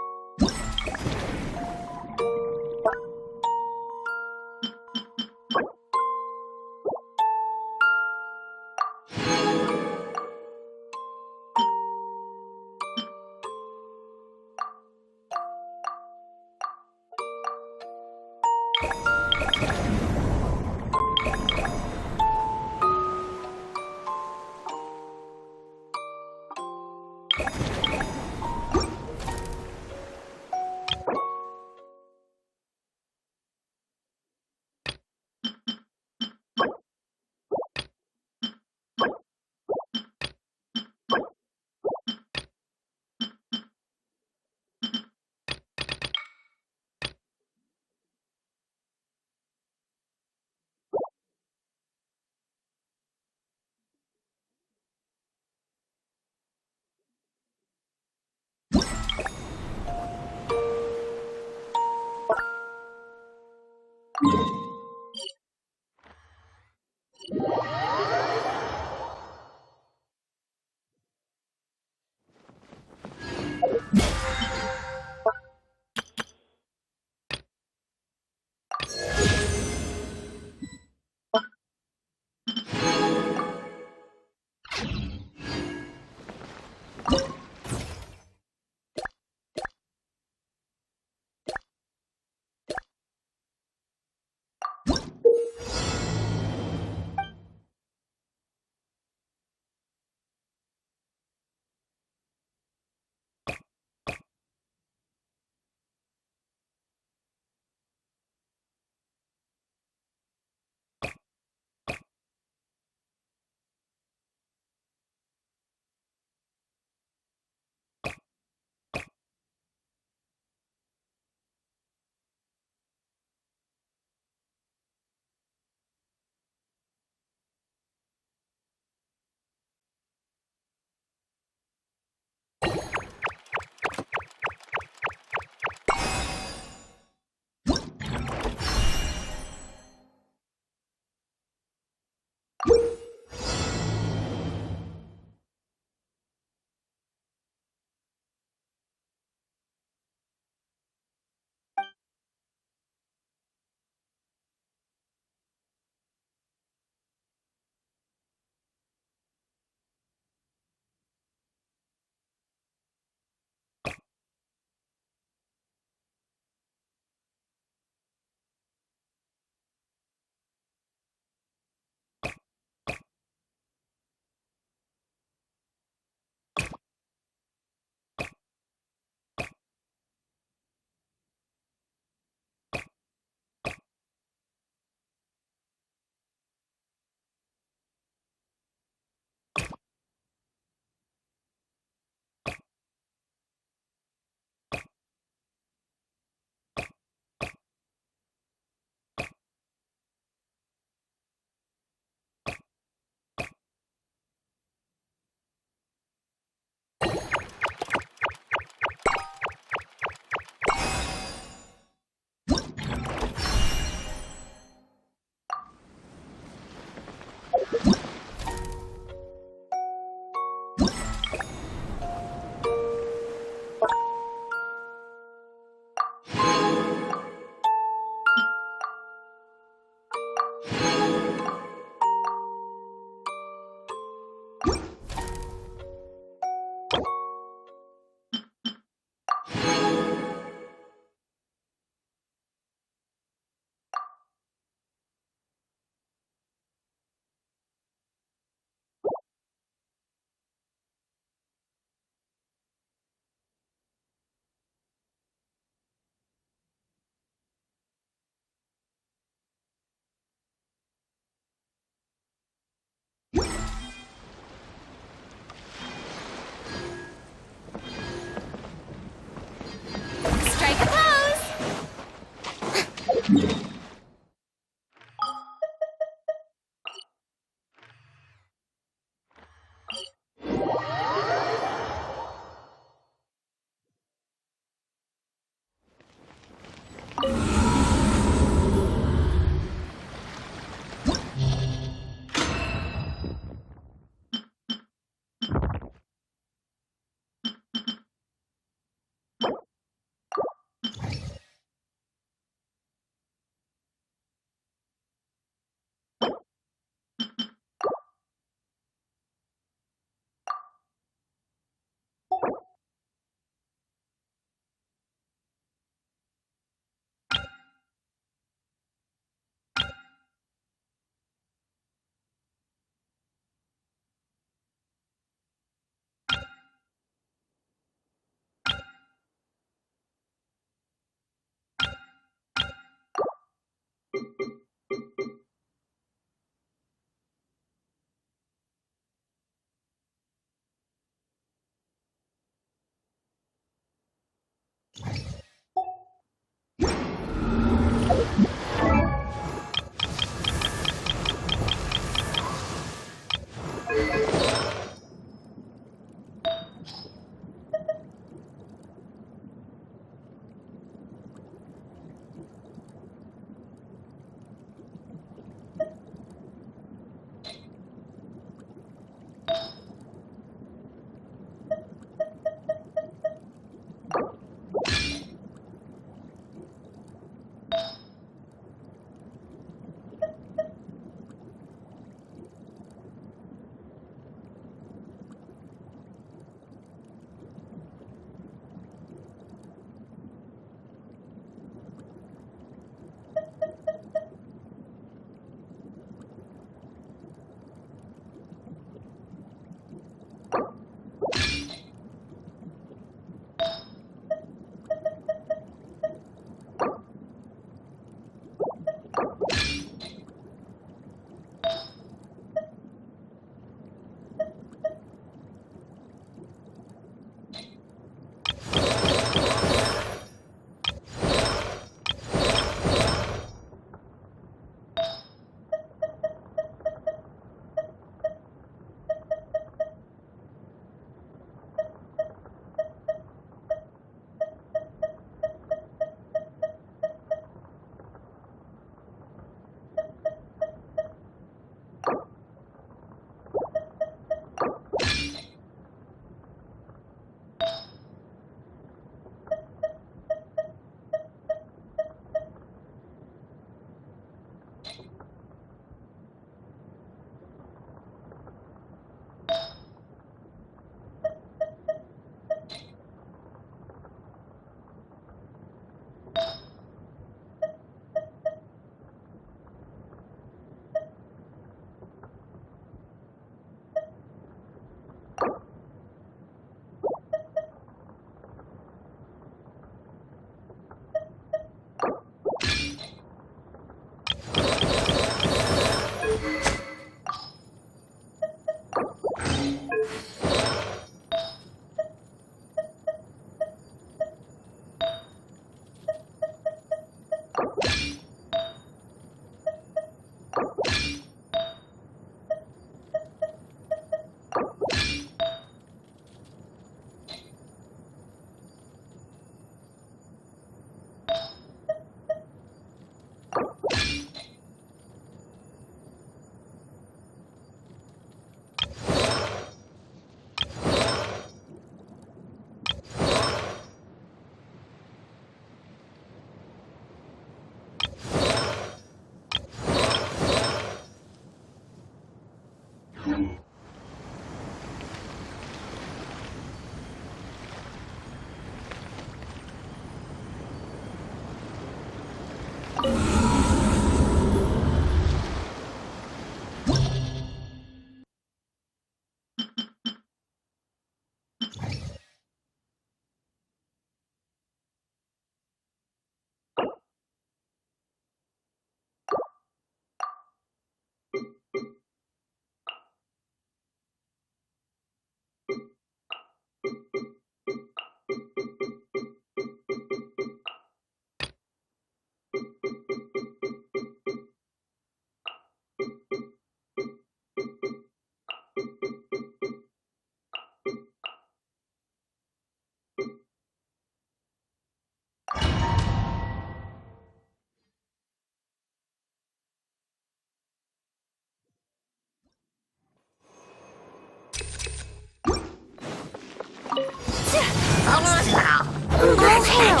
All hail!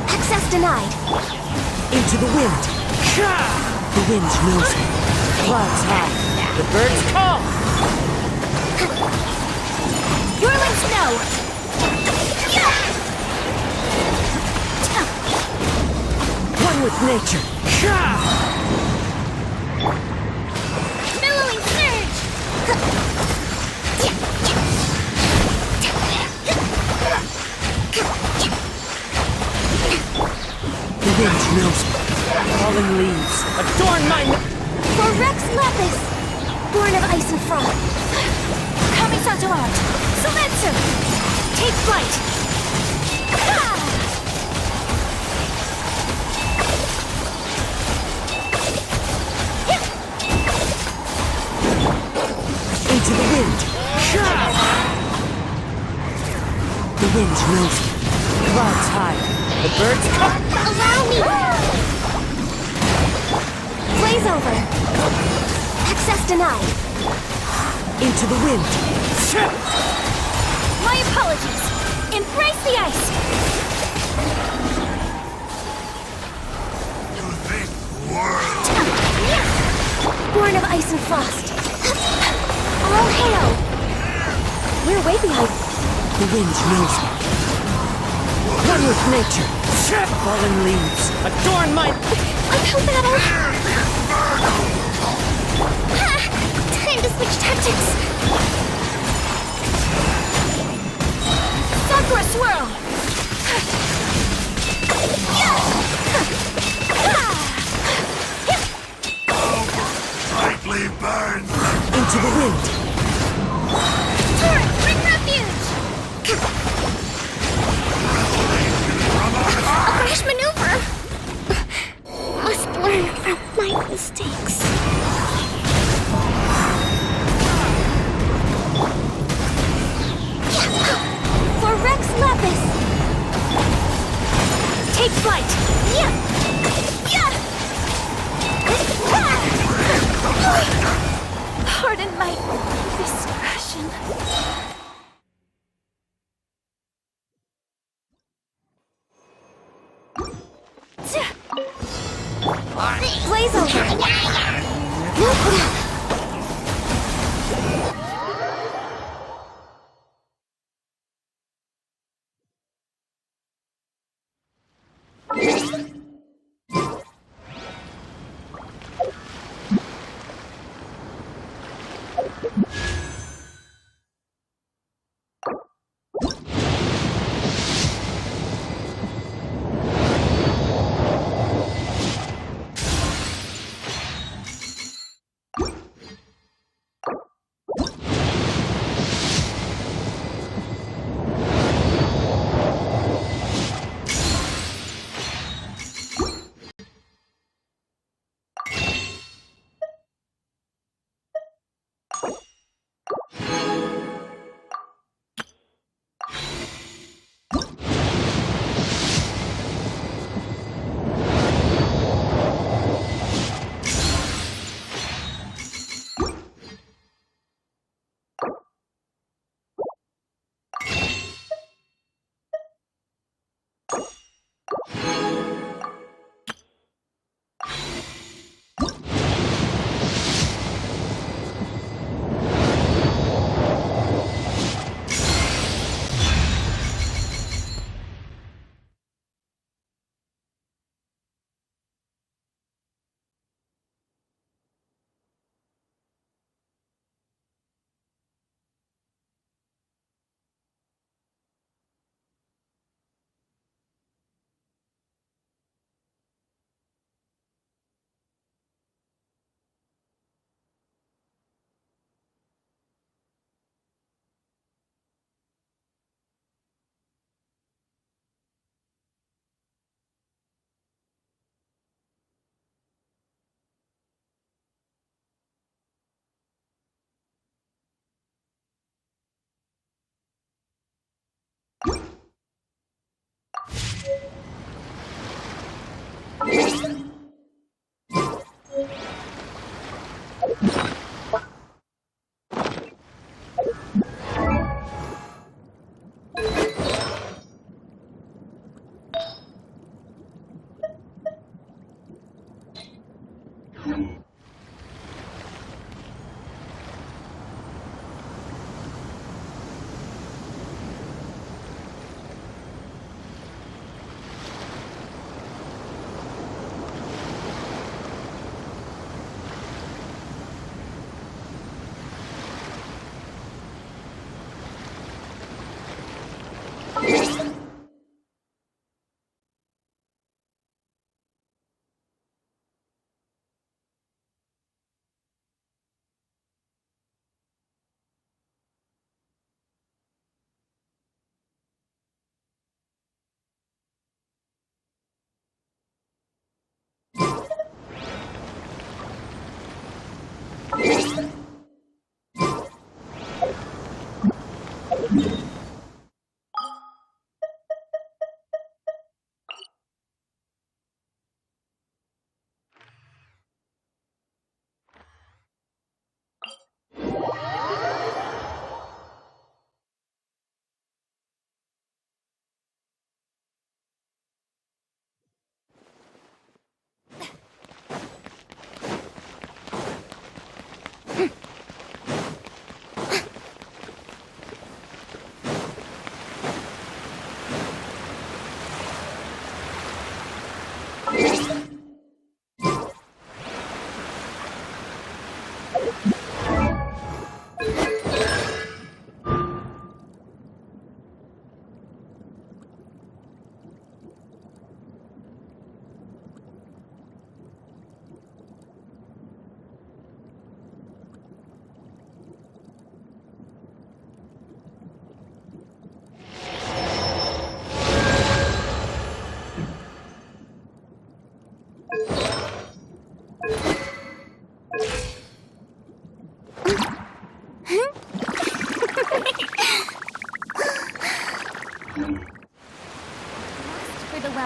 Access denied. Into the wind. The wind knows me. Clouds high. The birds call. Whirling snow! One with nature. Billowing surge! The wind knows me. Fallen leaves adorn my... For Rex Lepis, born of ice and frost. Kamisato out. Sometsu! Take flight! Ha! Into the wind. The wind knows me. Clouds high. The birds come. Allow me! Blaze over! Access denied! Into the wind. My apologies! Embrace the ice! To this world. Born of ice and frost. All hail! We're way behind. The wind knows me. One with nature. Fallen leaves adorn my... Uphill battle! Time to switch tactics! Sakura swirl! Brightly burns. Into the wind. Turret, bring refuge! A rash maneuver! Must learn from my mistakes. For Rex Lepis! Take flight! Yeah! Yeah! Pardon my discretion. Blaze over!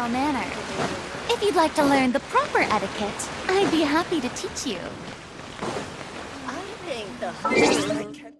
foul manner. If you'd like to learn the proper etiquette, I'd be happy to teach you. I think the hunter can...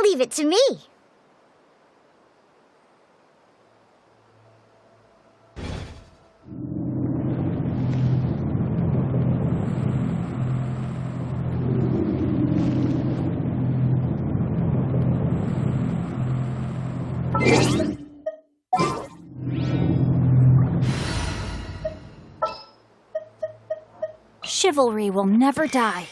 Leave it to me. Chivalry will never die.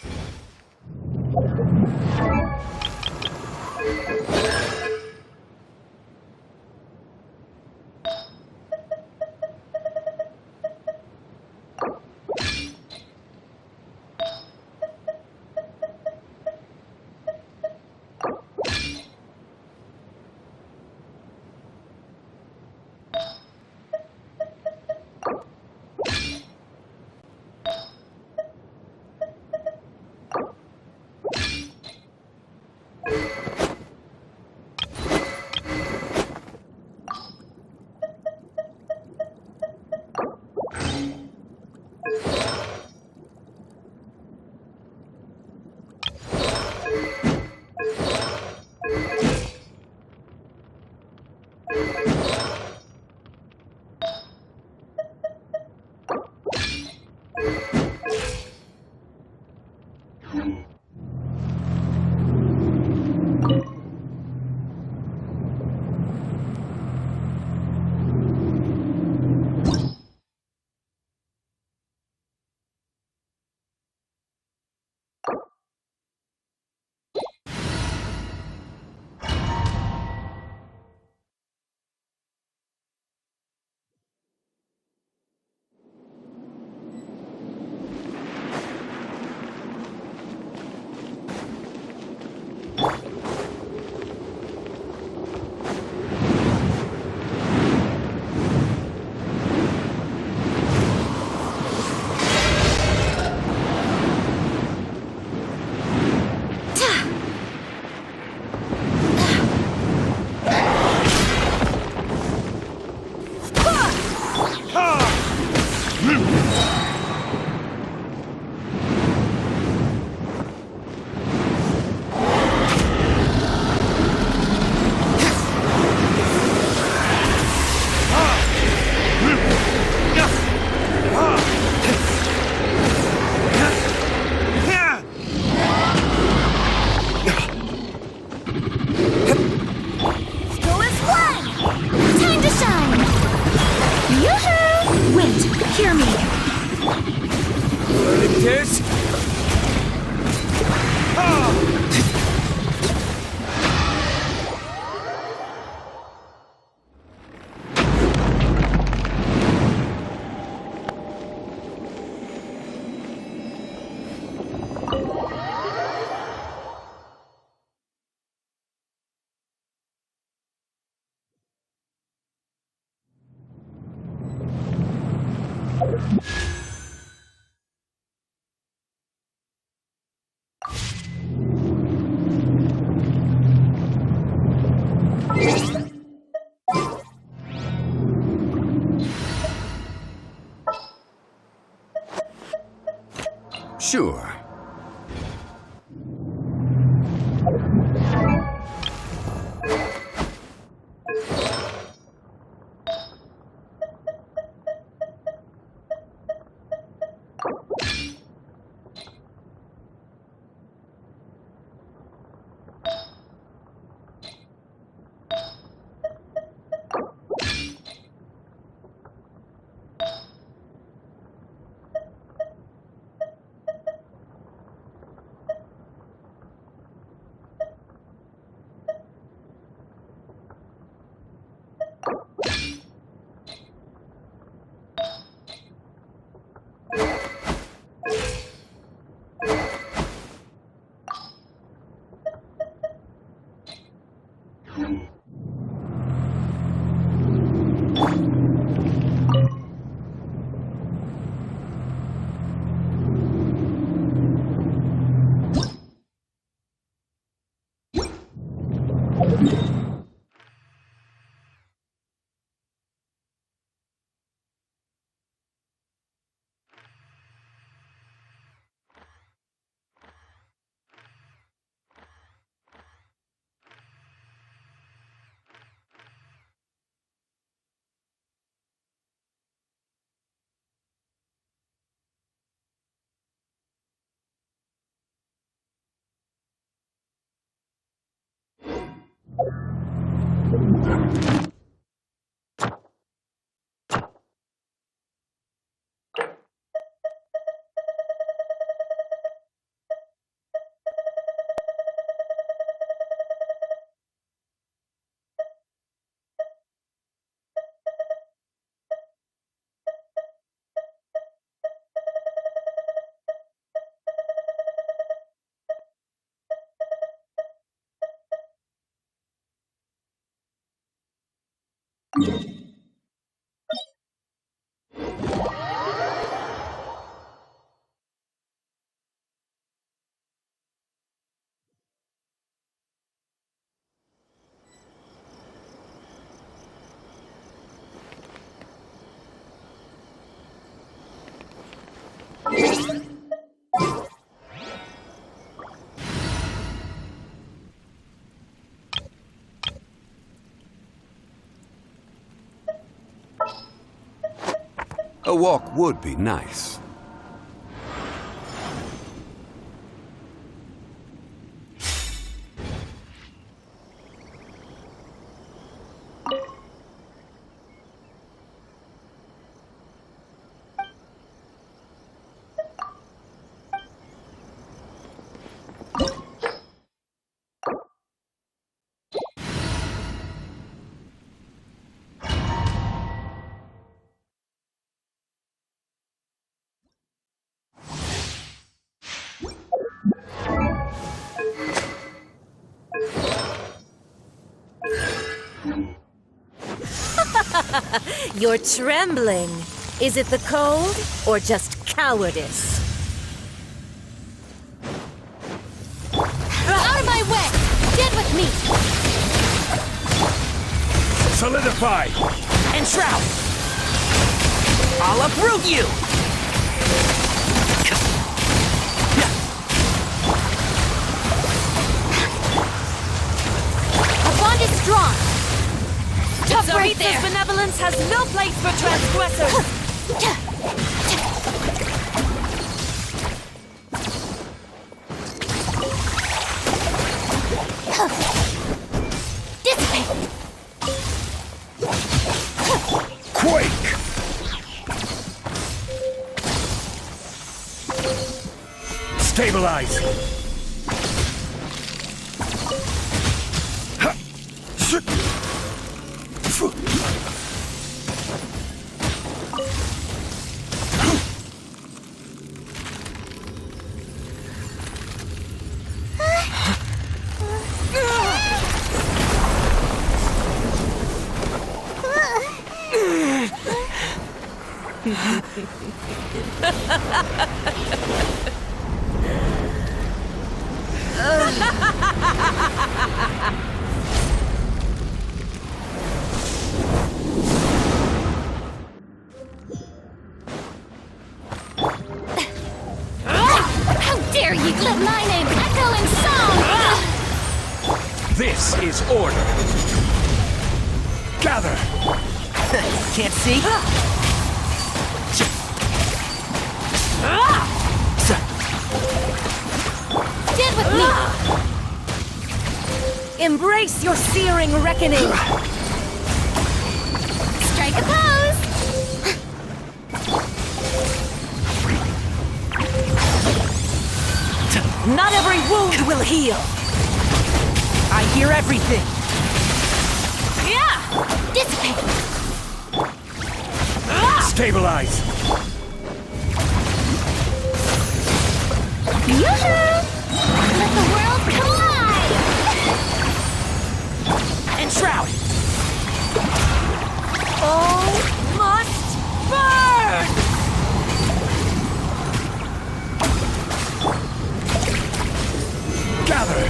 Sure. A walk would be nice. You're trembling. Is it the cold or just cowardice? Out of my way! Get with me! Solidify! And shroud! I'll uproot you! Our bond is strong! Tough right there! Benevolence has no place for transgressors! Dissipate! Quake! Stabilize! This is order. Gather. Can't see? Stand with me! Embrace your searing reckoning! Strike a pose! Not every wound will heal! I hear everything. Yeah! Dissipate! Stabilize. Yoo-hoo! Let the world collide! Enshroud. All must burn! Gather.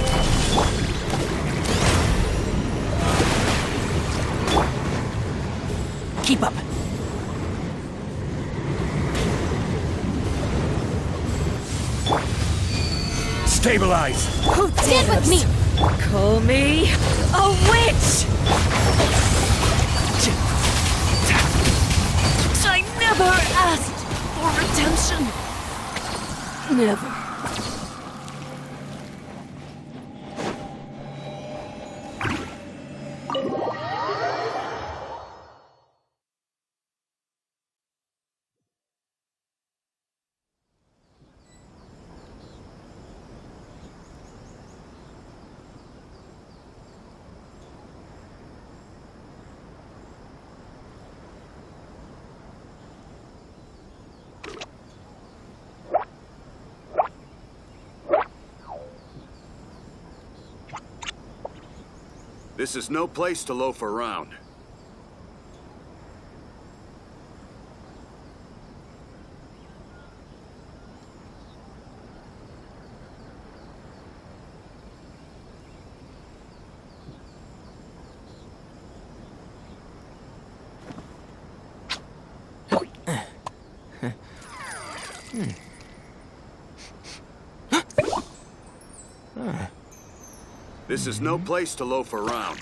Keep up. Stabilize. Who Stand with me! Call me a witch! I never asked for redemption. Never. This is no place to loaf around. This is no place to loaf around.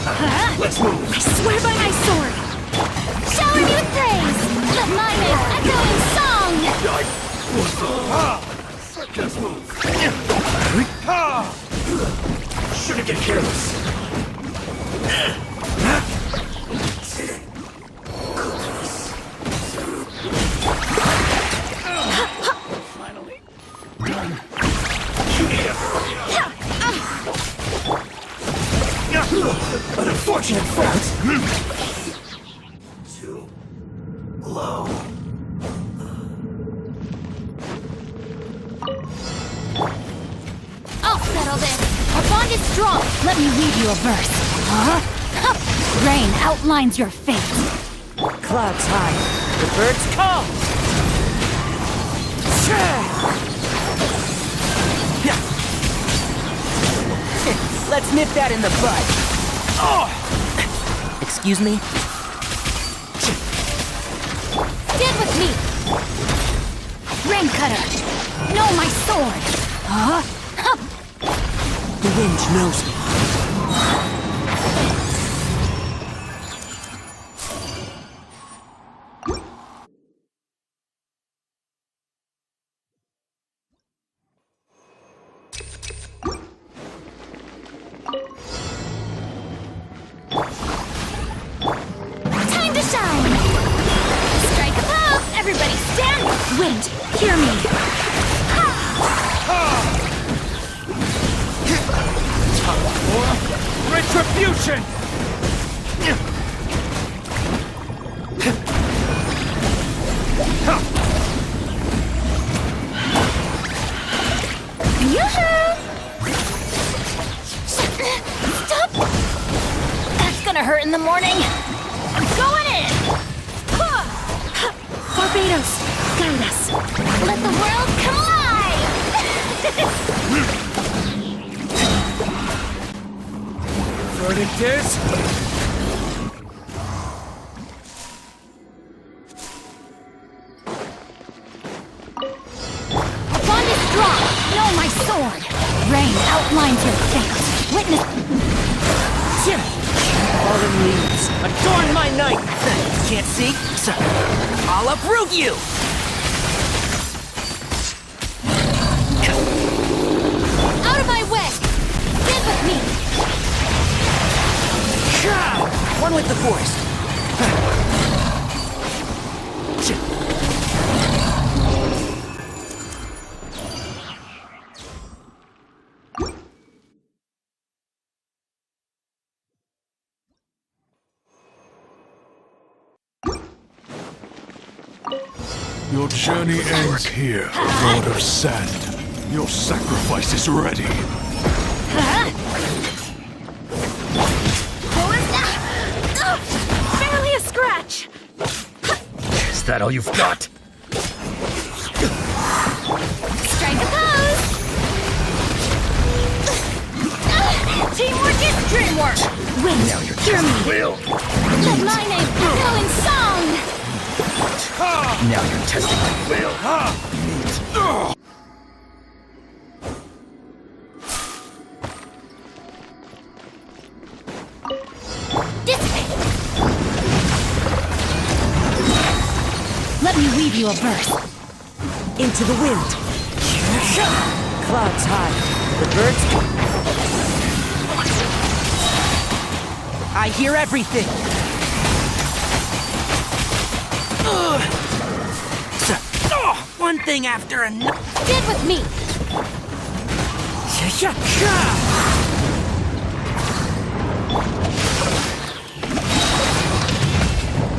Let's move. I swear by my sword! Shower me with praise! Let my name echo in song! Just move. Shouldn't get careless. Finally. An unfortunate front. Too low. I'll settle this! Our bond is strong! Let me read you a verse. Huh? Rain outlines your fate. Clouds high. The birds come. Let's nip that in the bud. Excuse me? Stand with me! Rain cutter! Know my sword! Huh? The wind knows me. Time to shine! Strike a pose! Everybody stand! Wind, hear me! Retribution! Stop! That's gonna hurt in the morning! I'm going in! Barbados, guide us. Let the world come alive! Verdict is... Our bond is strong! Know my sword! Rain outlines your fate! Witness... Fallen leaves. Adorn my night. Can't see? So I'll uproot you. Out of my way! Stand with me! One with the force. Your journey ends here, Lord of Sand. Your sacrifice is ready. What was that? Barely a scratch. Is that all you've got? Strike a pose! Teamwork is dreamwork! Wind, hear me! Let my name echo in song! Now you're testing my will. Dissipate! Let me weave you a verse. Into the wind. Clouds high. The birds... I hear everything. One thing after another. Stand with me!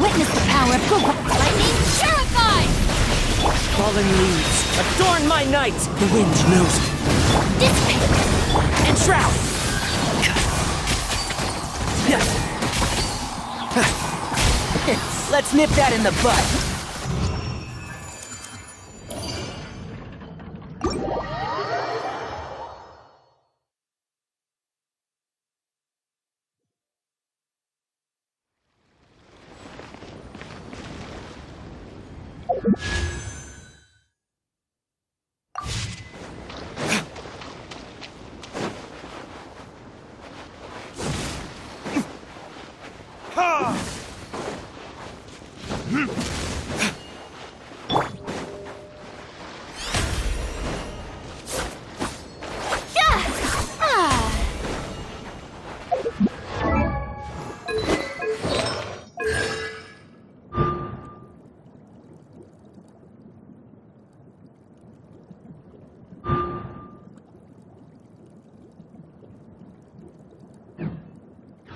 Witness the power of Google. Lightning purified! Fallen leaves. Adorn my night. The wind knows me. Dissipate! And shroud. Let's nip that in the bud.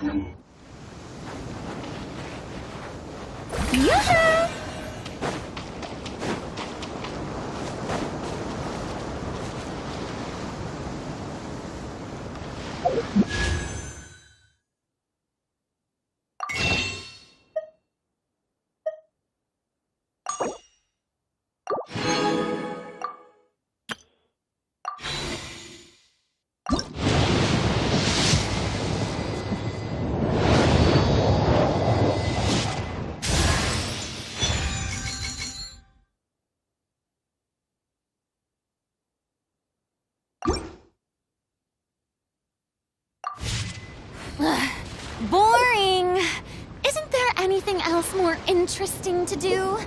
Yoo-hoo! Boring! Isn't there anything else more interesting to do?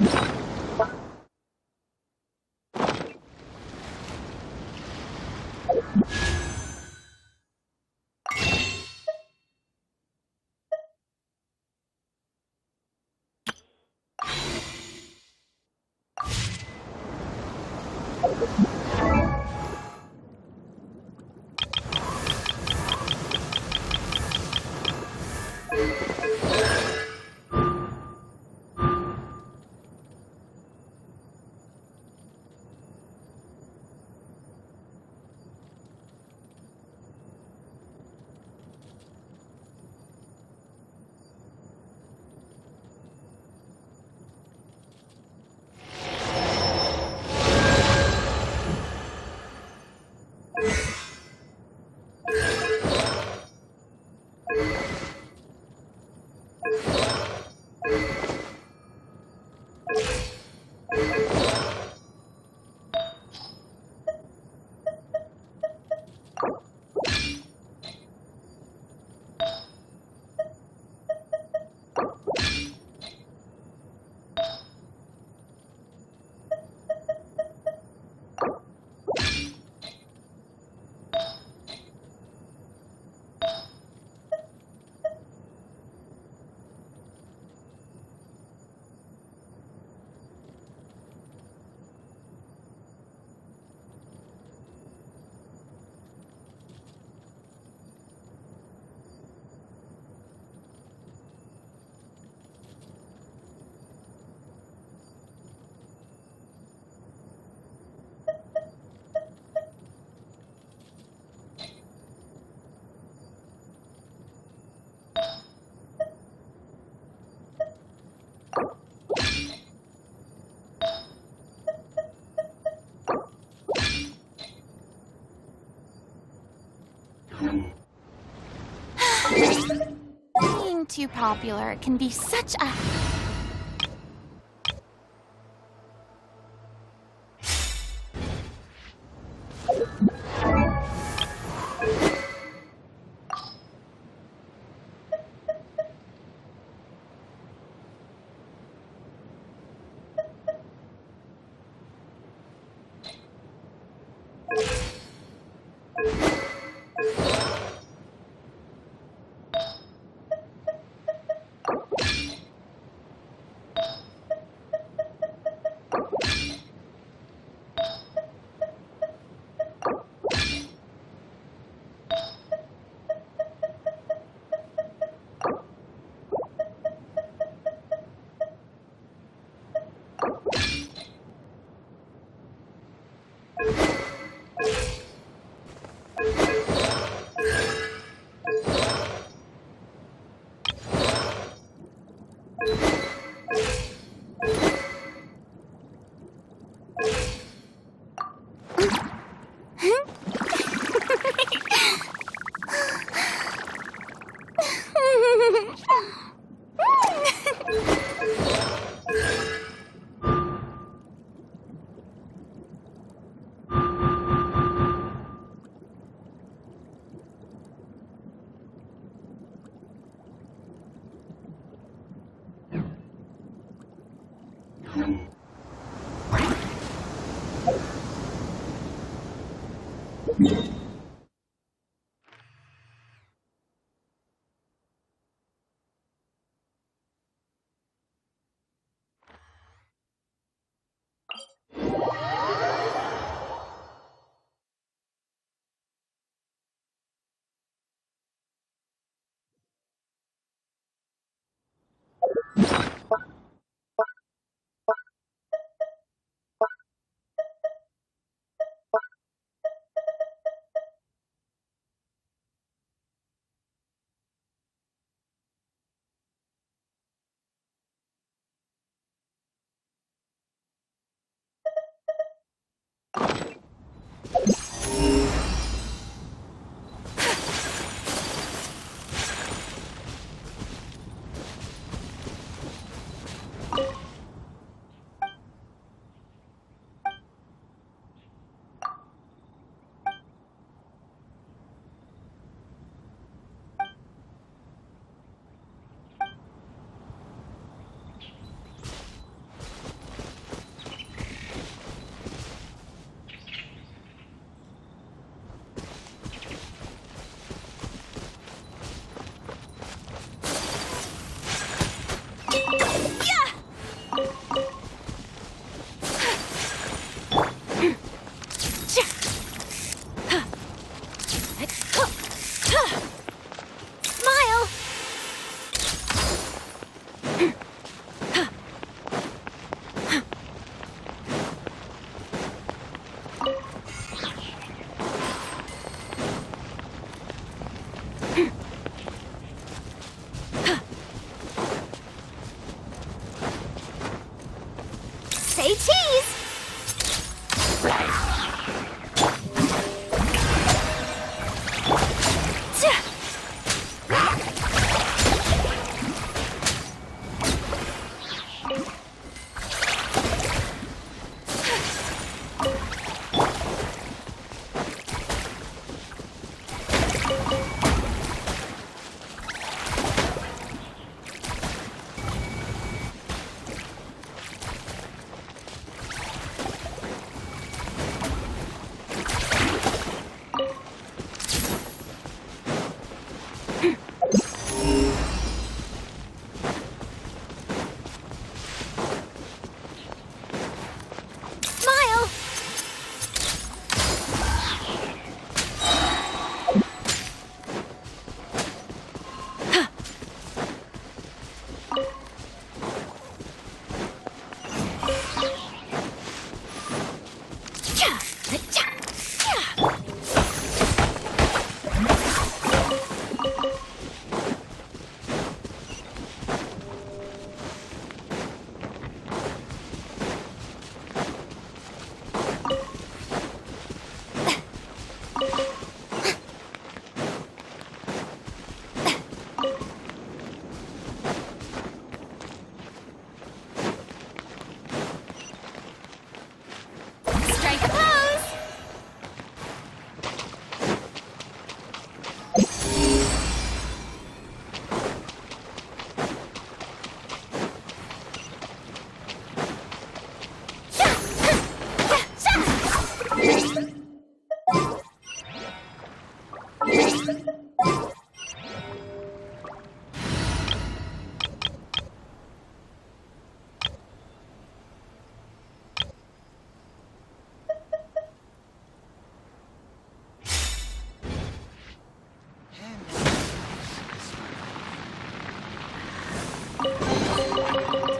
Being too popular can be such a...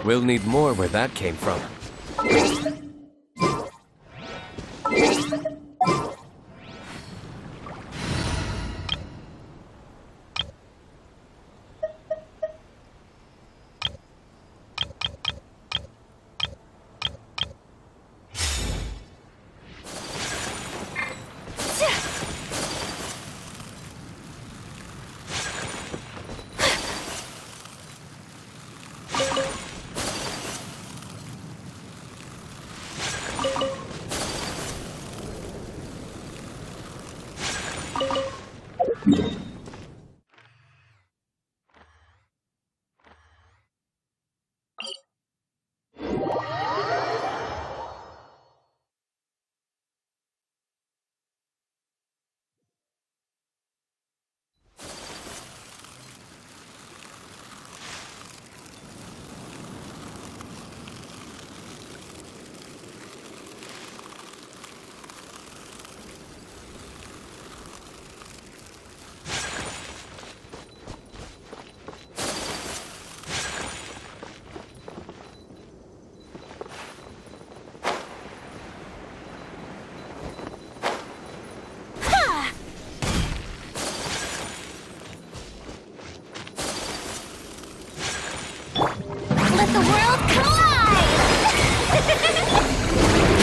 We'll need more where that came from. Let the world collide!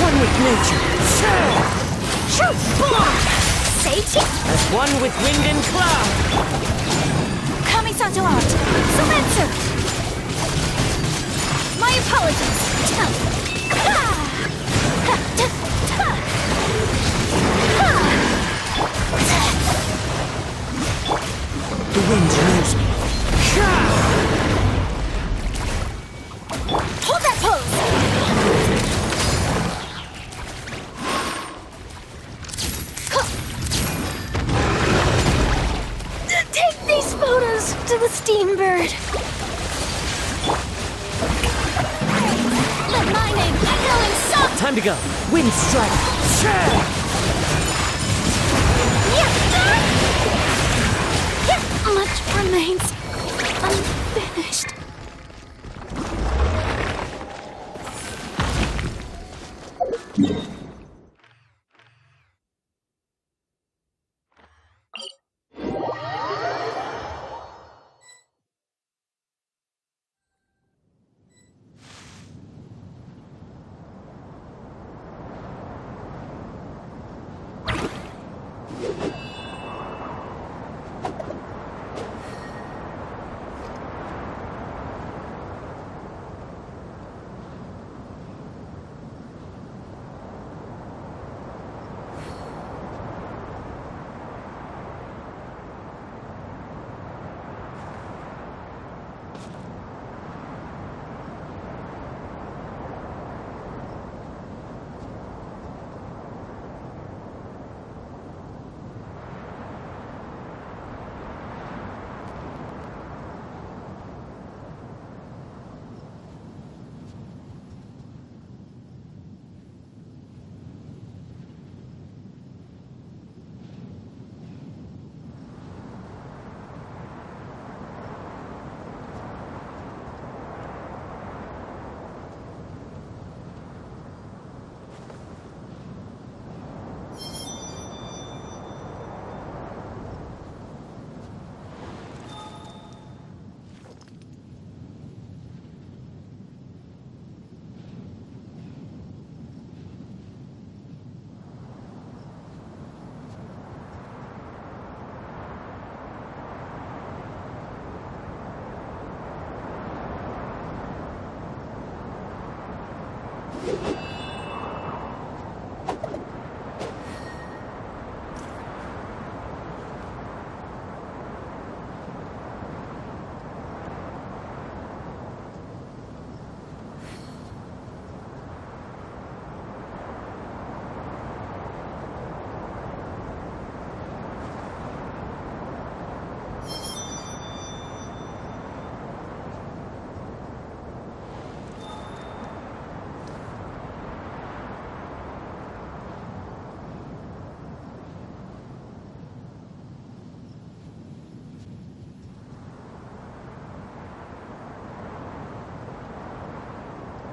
One with nature. Shoot! Seichi! As one with wind and cloud. Kamisato out! Sumetsu! My apologies! The wind knows me. Hold that pose! Take these photos to the steam bird. Let my name echo in song. Time to go. Wind strike. Much remains unfinished.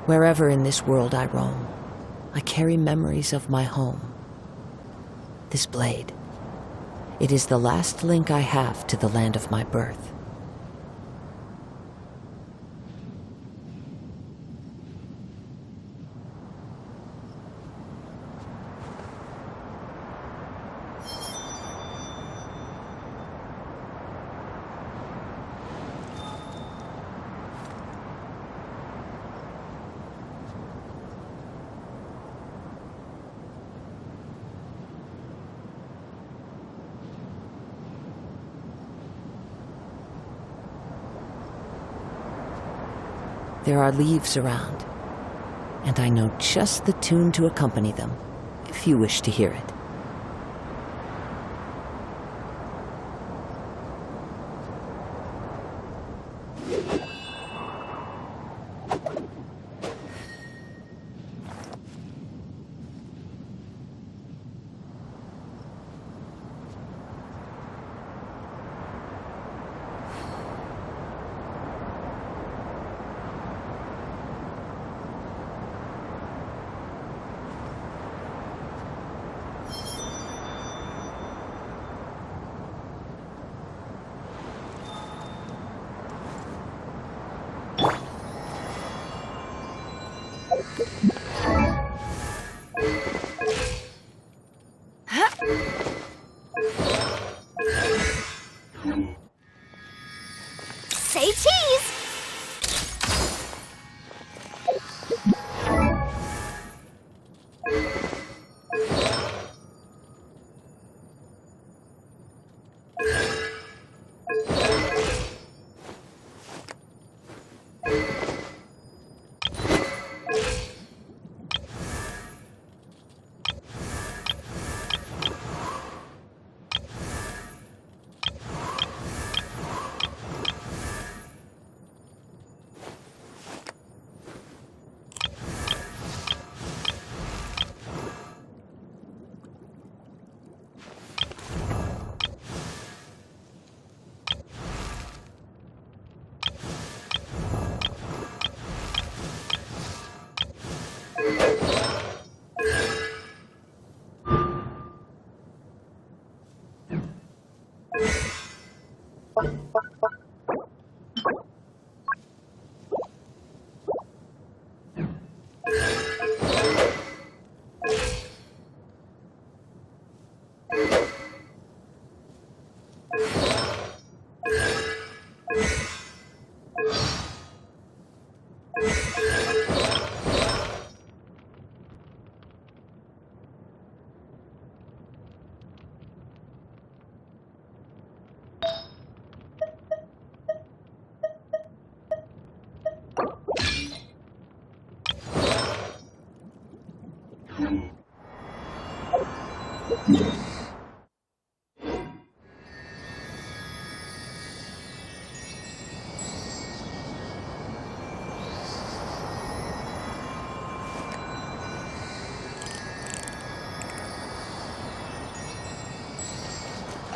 Wherever in this world I roam, I carry memories of my home. This blade, it is the last link I have to the land of my birth. There are leaves around, and I know just the tune to accompany them, if you wish to hear it. Say cheese!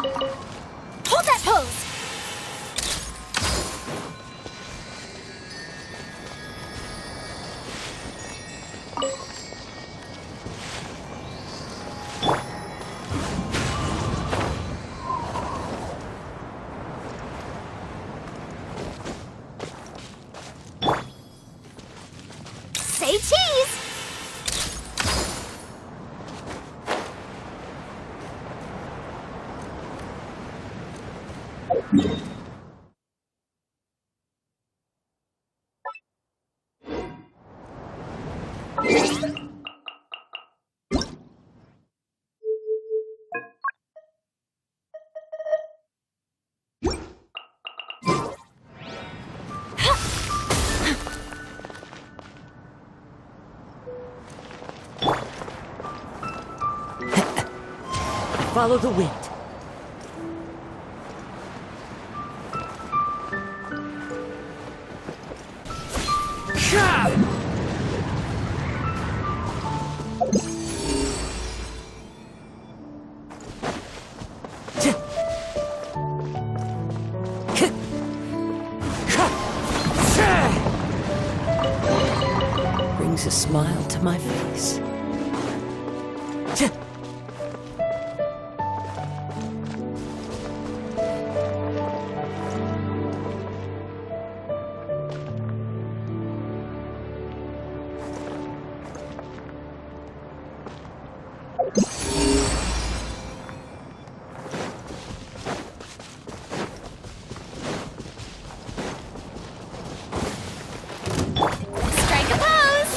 Hold that pose! Say cheese! Follow the wind. brings a smile to my face. Strike a pose!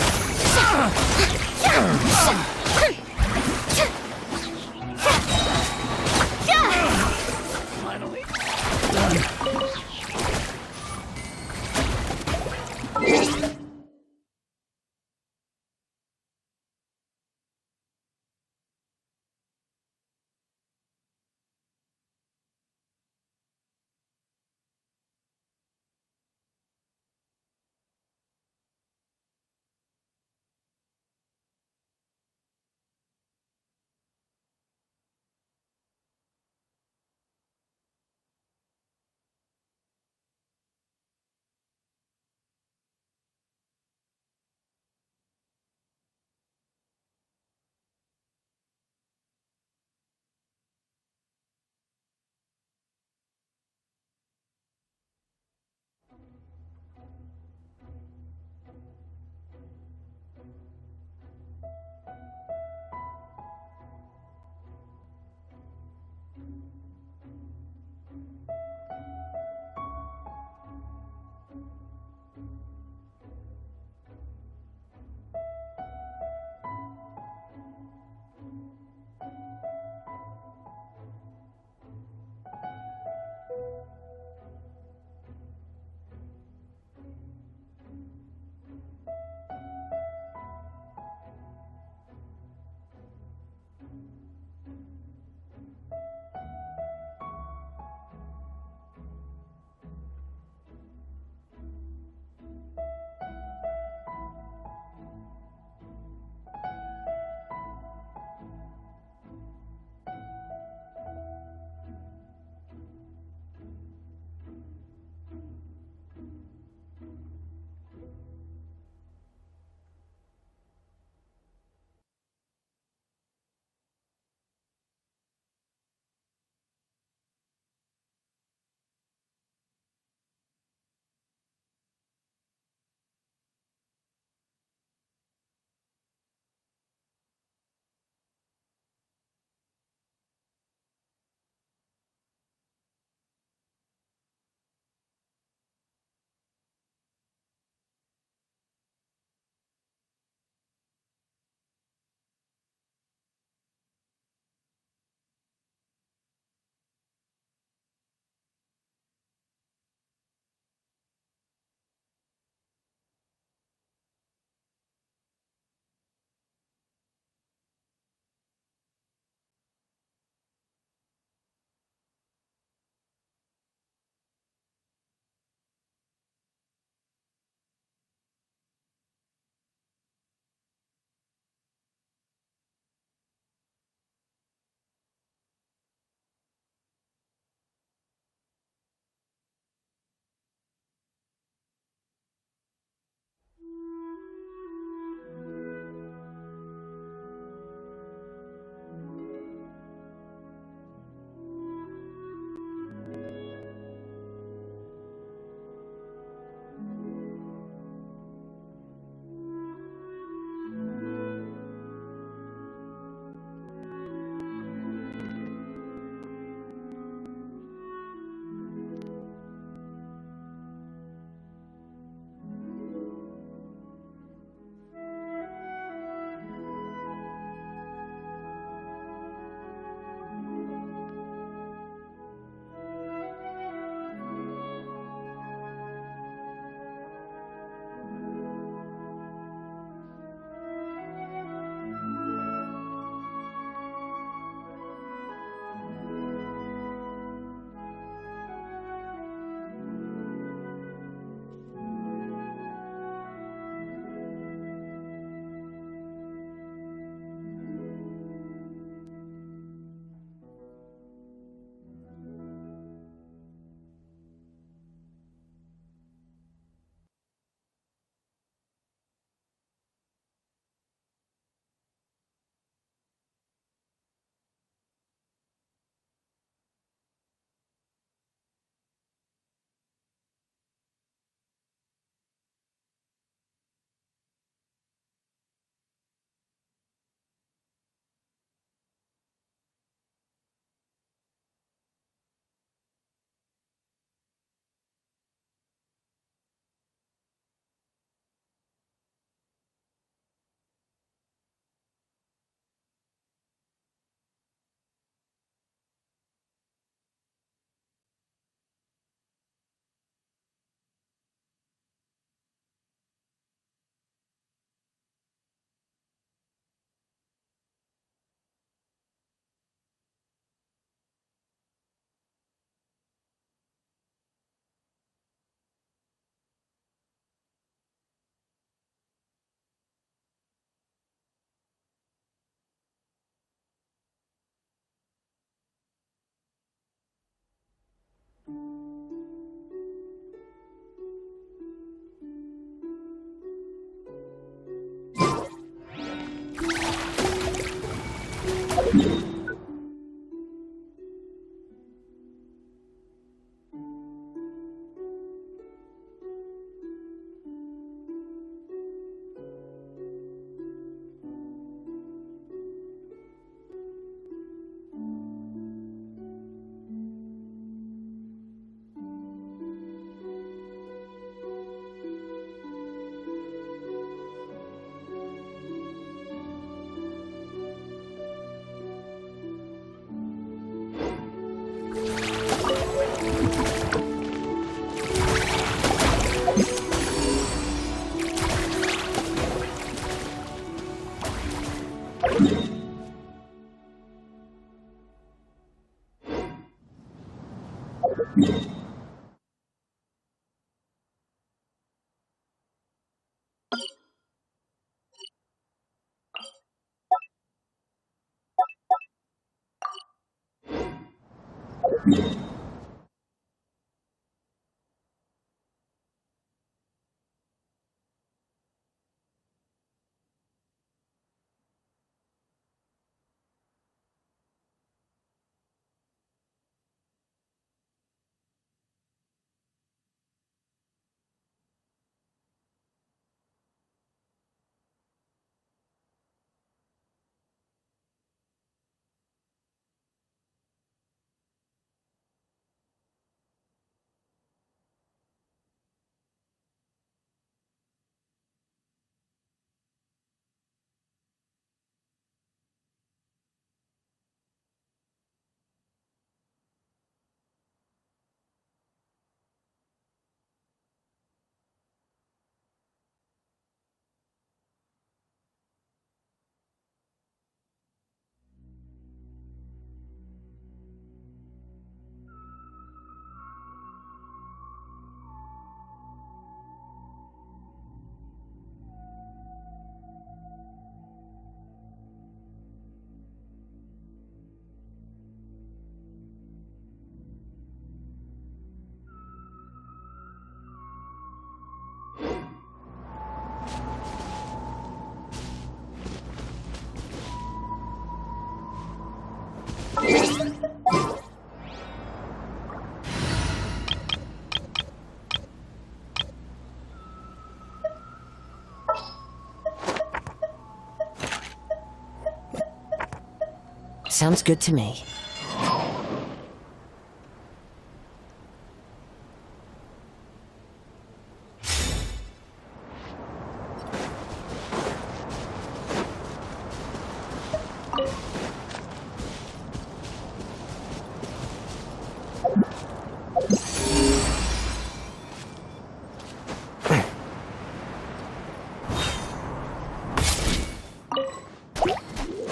Sounds good to me.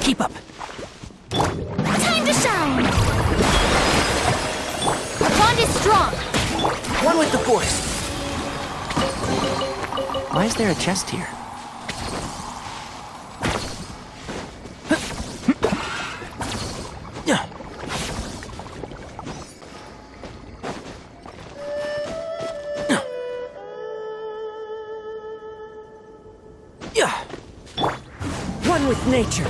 Keep up. Time to shine! Our bond is strong! One with the force. Why is there a chest here? One with nature.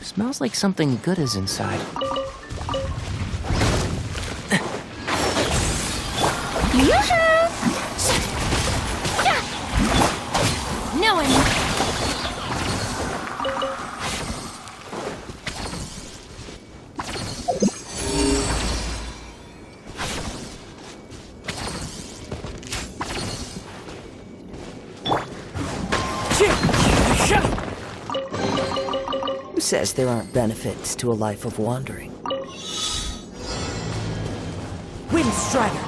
Smells like something good is inside. No one. Who says there aren't benefits to a life of wandering? Wind Strider.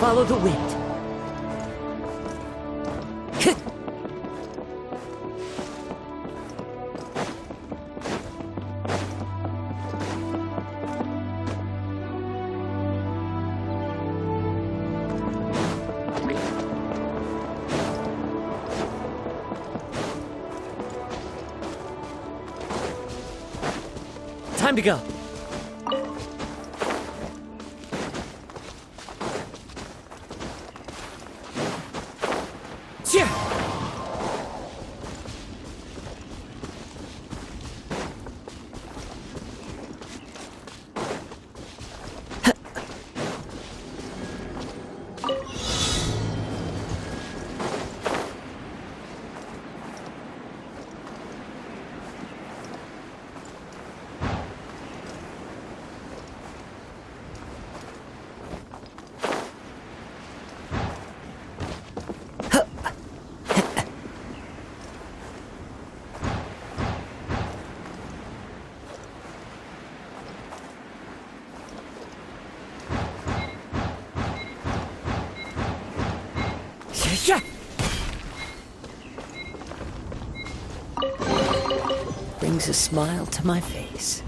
Follow the wind. Time to go. Brings a smile to my face.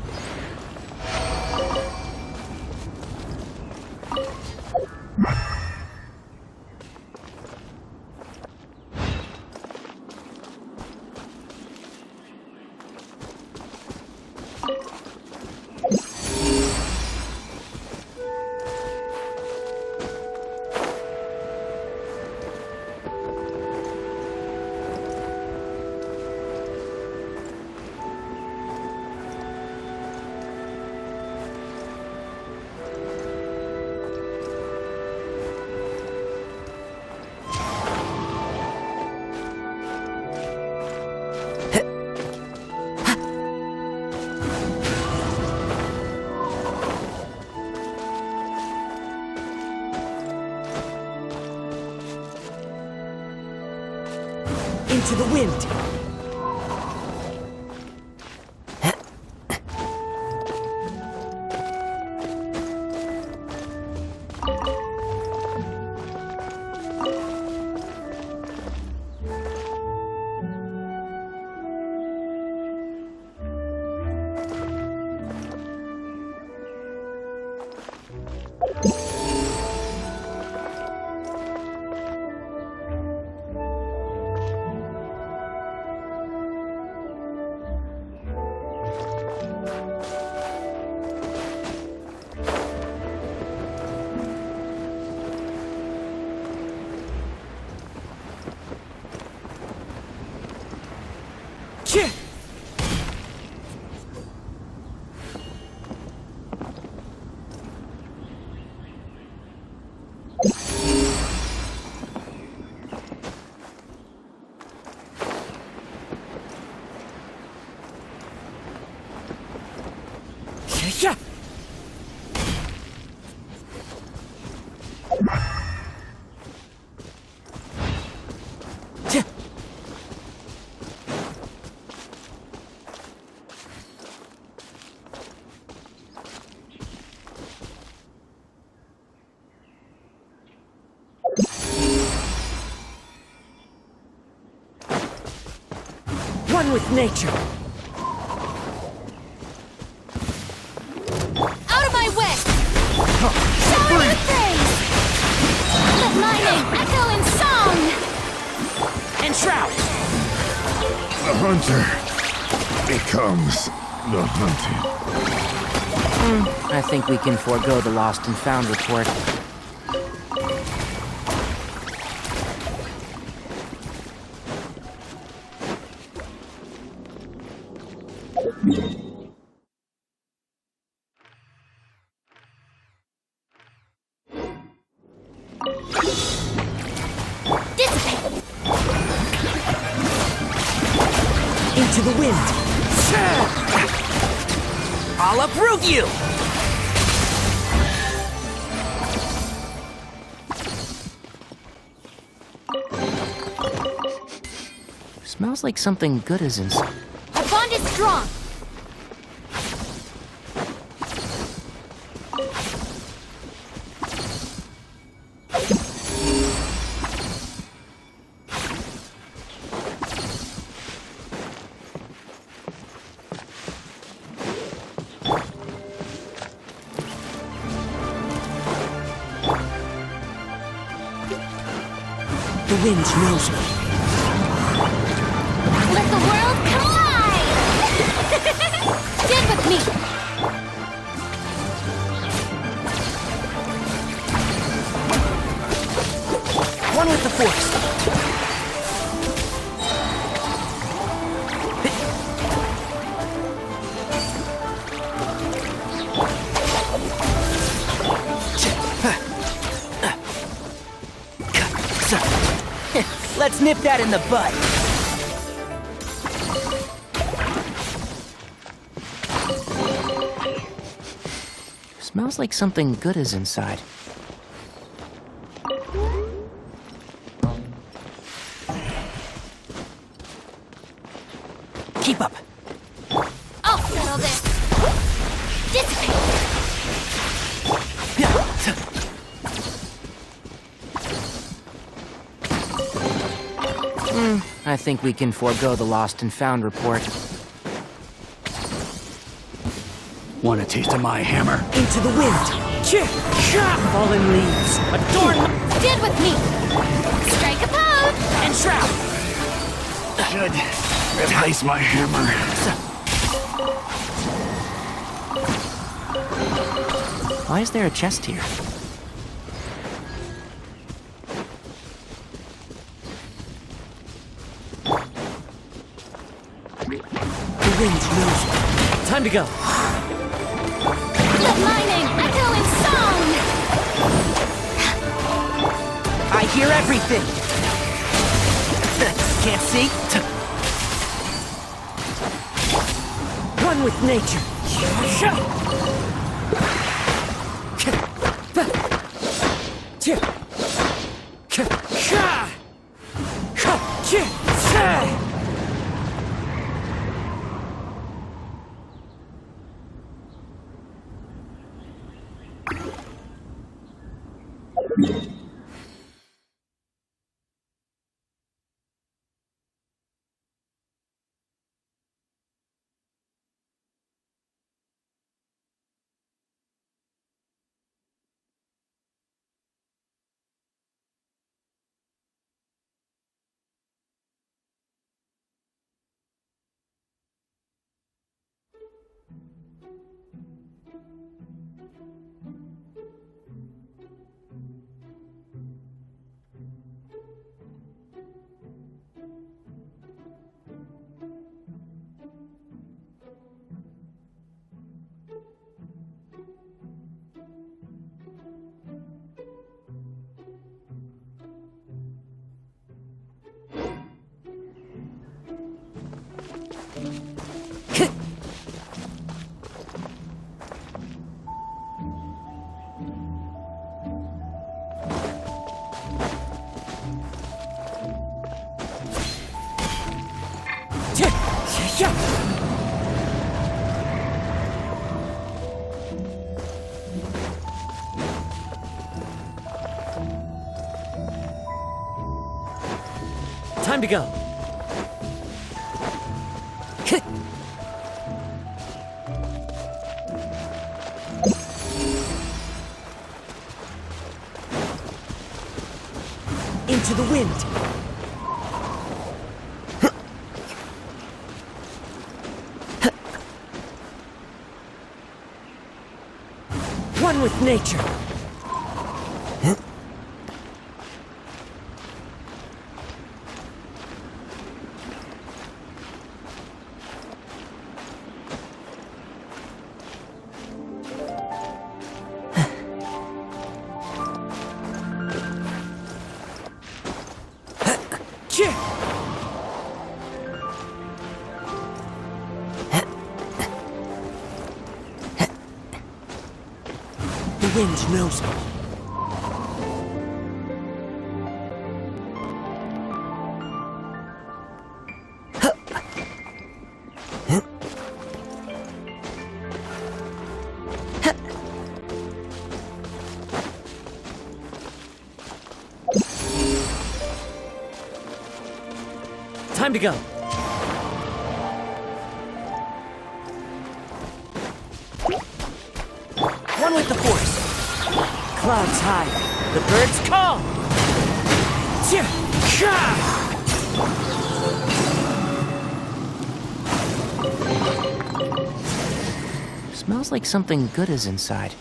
Into the wind. One with nature. Out of my way! Shower your praise! Let my name echo in song! And shroud! The hunter becomes the hunted. I think we can forego the lost and found report. Into the wind. I'll uproot you! Smells like something good is inside. Our bond is strong! The wind knows me. Let the world collide! Stand with me! One with the force. Let's nip that in the bud. Smells like something good is inside. Keep up. I'll settle this! Dissipate! I think we can forego the lost and found report. Want a taste of my hammer? Into the wind. Fallen leaves. Adorn. Stand with me! Strike a pose! And shroud! Should replace my hammer. Why is there a chest here? The wind knows me. Time to go. Let my name echo in song! I hear everything! Can't see? One with nature. Time to go. Into the wind. One with nature. The wind knows me. Time to go. One with the force. Clouds high. The birds call. Smells like something good is inside.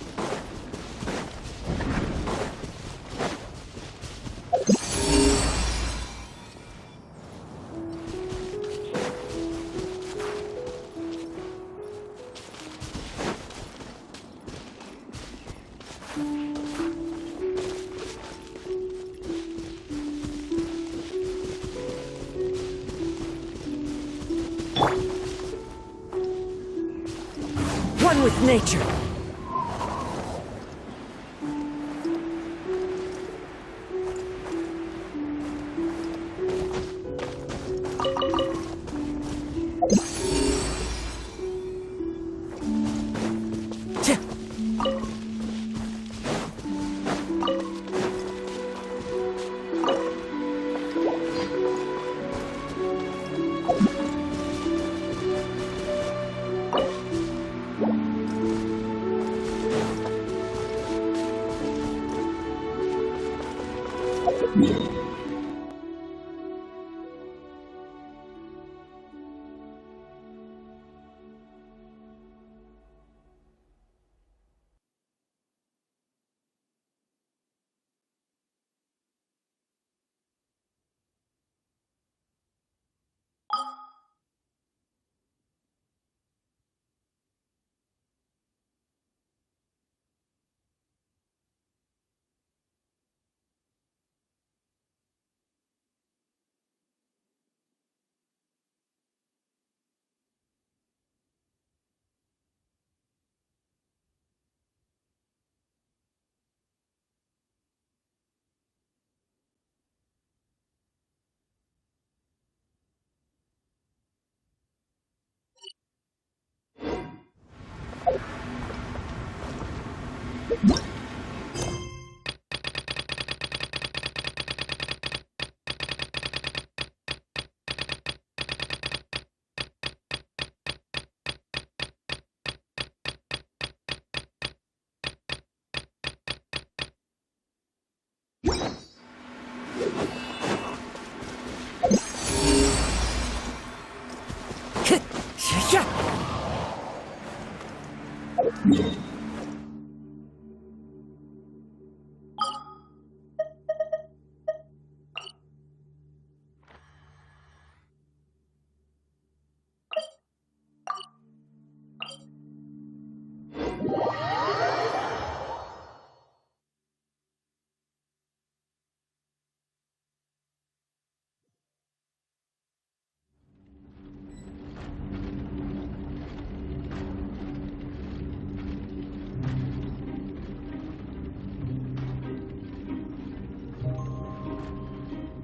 One with nature.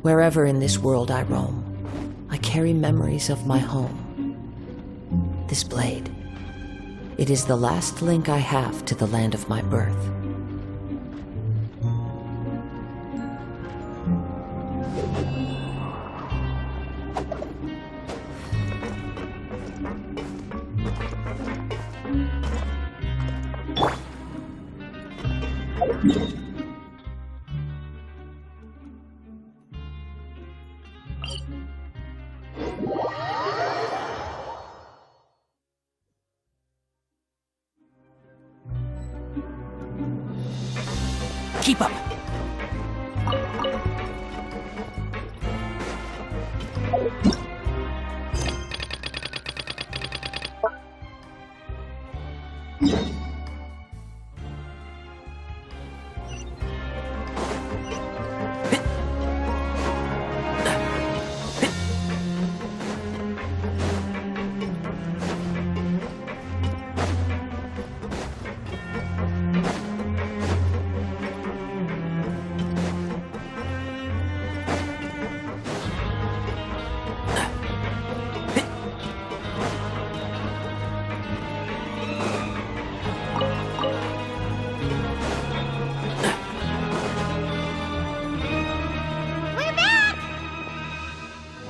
Wherever in this world I roam, I carry memories of my home. This blade, it is the last link I have to the land of my birth. Keep up!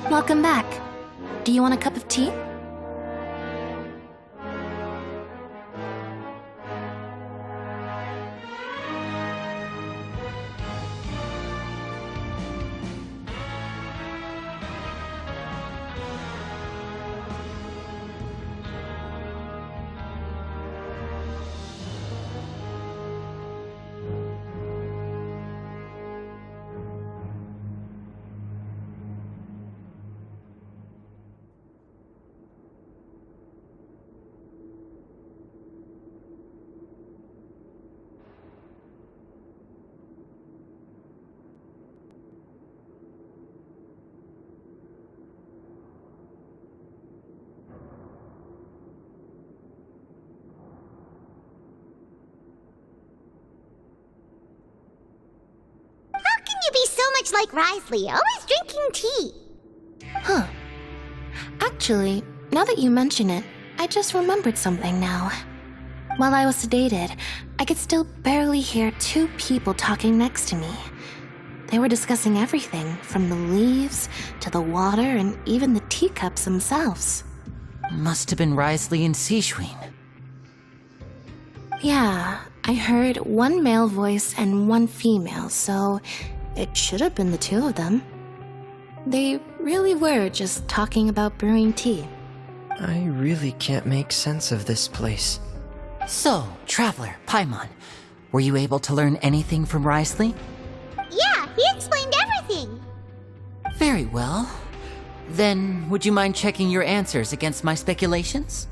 Welcome back. Do you want a cup of tea? much like Risley, always drinking tea. Huh. Actually, now that you mention it, I just remembered something now. While I was sedated, I could still barely hear two people talking next to me. They were discussing everything, from the leaves to the water and even the teacups themselves. Must have been Risley and Sishwin. Yeah, I heard one male voice and one female, so it should have been the two of them. They really were just talking about brewing tea. I really can't make sense of this place. So, Traveler, Paimon, were you able to learn anything from Risley? Yeah, he explained everything. Very well. Then, would you mind checking your answers against my speculations?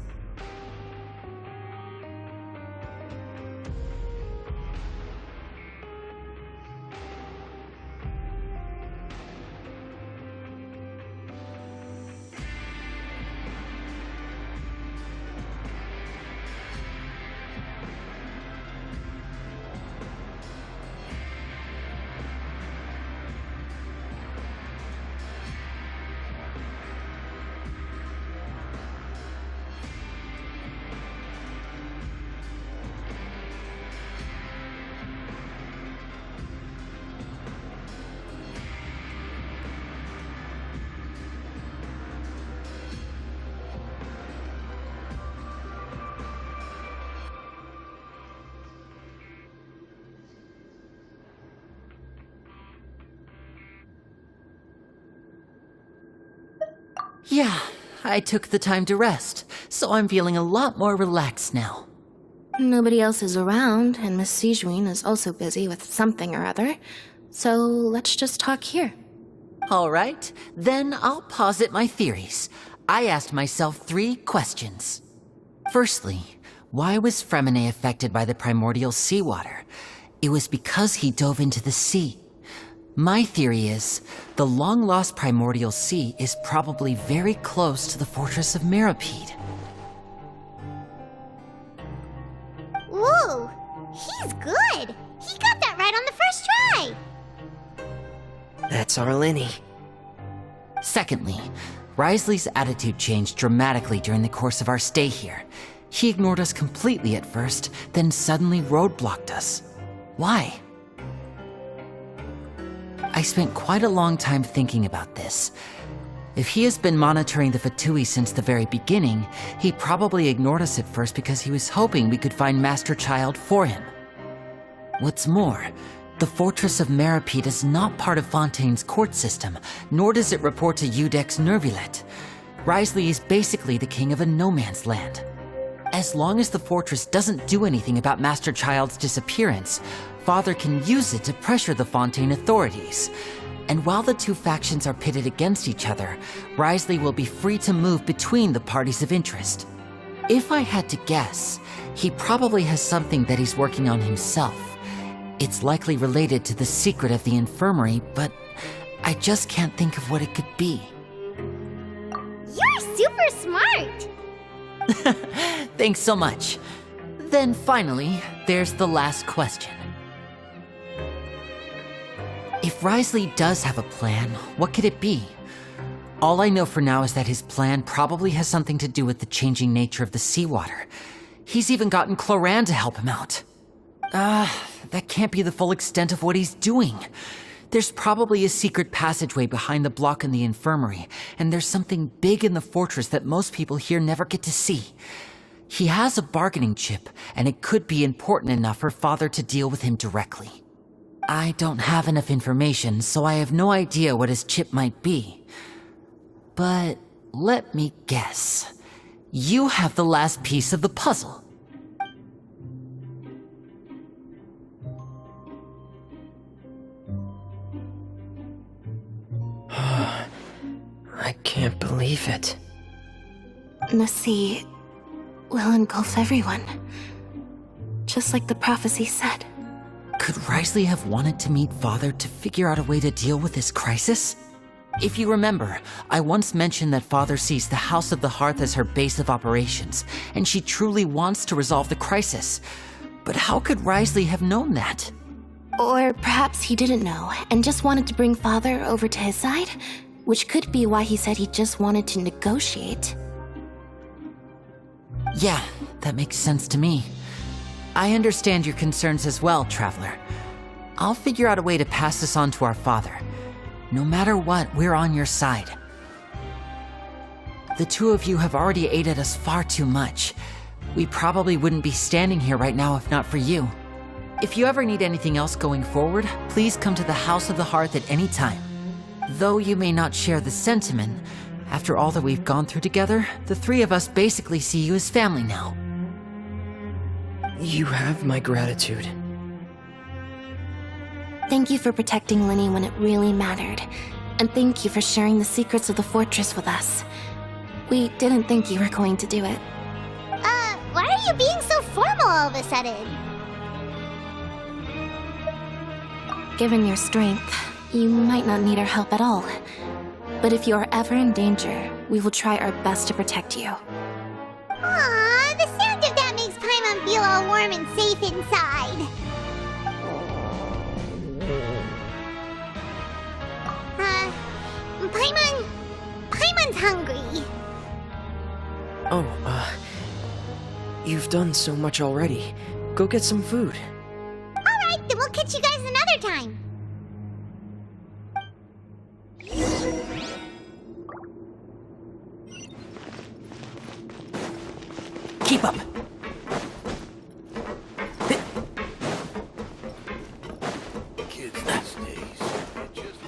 Yeah, I took the time to rest, so I'm feeling a lot more relaxed now. Nobody else is around, and Miss Sijwin is also busy with something or other, so let's just talk here. All right, then I'll posit my theories. I asked myself 3 questions. Firstly, why was Fremine affected by the primordial seawater? It was because he dove into the sea. My theory is, the long-lost primordial sea is probably very close to the fortress of Meripede. Whoa, he's good. He got that right on the first try. That's Arlini. Secondly, Risley's attitude changed dramatically during the course of our stay here. He ignored us completely at first, then suddenly roadblocked us. Why? I spent quite a long time thinking about this. If he has been monitoring the Fatui since the very beginning, he probably ignored us at first because he was hoping we could find Master Child for him. What's more, the Fortress of Meripede is not part of Fontaine's court system, nor does it report to Udex Nervulet. Risley is basically the king of a no-man's land. As long as the fortress doesn't do anything about Master Child's disappearance, Father can use it to pressure the Fontaine authorities. And while the 2 factions are pitted against each other, Risley will be free to move between the parties of interest. If I had to guess, he probably has something that he's working on himself. It's likely related to the secret of the infirmary, but I just can't think of what it could be. You're super smart. Thanks so much. Then finally, there's the last question. If Risley does have a plan, what could it be? All I know for now is that his plan probably has something to do with the changing nature of the seawater. He's even gotten Cloran to help him out. That can't be the full extent of what he's doing. There's probably a secret passageway behind the block in the infirmary, and there's something big in the fortress that most people here never get to see. He has a bargaining chip, and it could be important enough for Father to deal with him directly. I don't have enough information, so I have no idea what his chip might be. But let me guess. You have the last piece of the puzzle. I can't believe it. The sea will engulf everyone, just like the prophecy said. Could Risley have wanted to meet Father to figure out a way to deal with this crisis? If you remember, I once mentioned that Father sees the House of the Hearth as her base of operations, and she truly wants to resolve the crisis. But how could Risley have known that? Or perhaps he didn't know and just wanted to bring Father over to his side, which could be why he said he just wanted to negotiate. Yeah, that makes sense to me. I understand your concerns as well, Traveler. I'll figure out a way to pass this on to our father. No matter what, we're on your side. The two of you have already aided us far too much. We probably wouldn't be standing here right now if not for you. If you ever need anything else going forward, please come to the House of the Hearth at any time. Though you may not share the sentiment, after all that we've gone through together, the three of us basically see you as family now. You have my gratitude. Thank you for protecting Linny when it really mattered. And thank you for sharing the secrets of the fortress with us. We didn't think you were going to do it. Why are you being so formal all of a sudden? Given your strength, you might not need our help at all. But if you are ever in danger, we will try our best to protect you. Aw, the sound of that makes Paimon feel all warm and safe inside. Paimon's hungry. Oh, you've done so much already. Go get some food. Alright, then we'll catch you guys another time. Keep up! Kids these days, they just...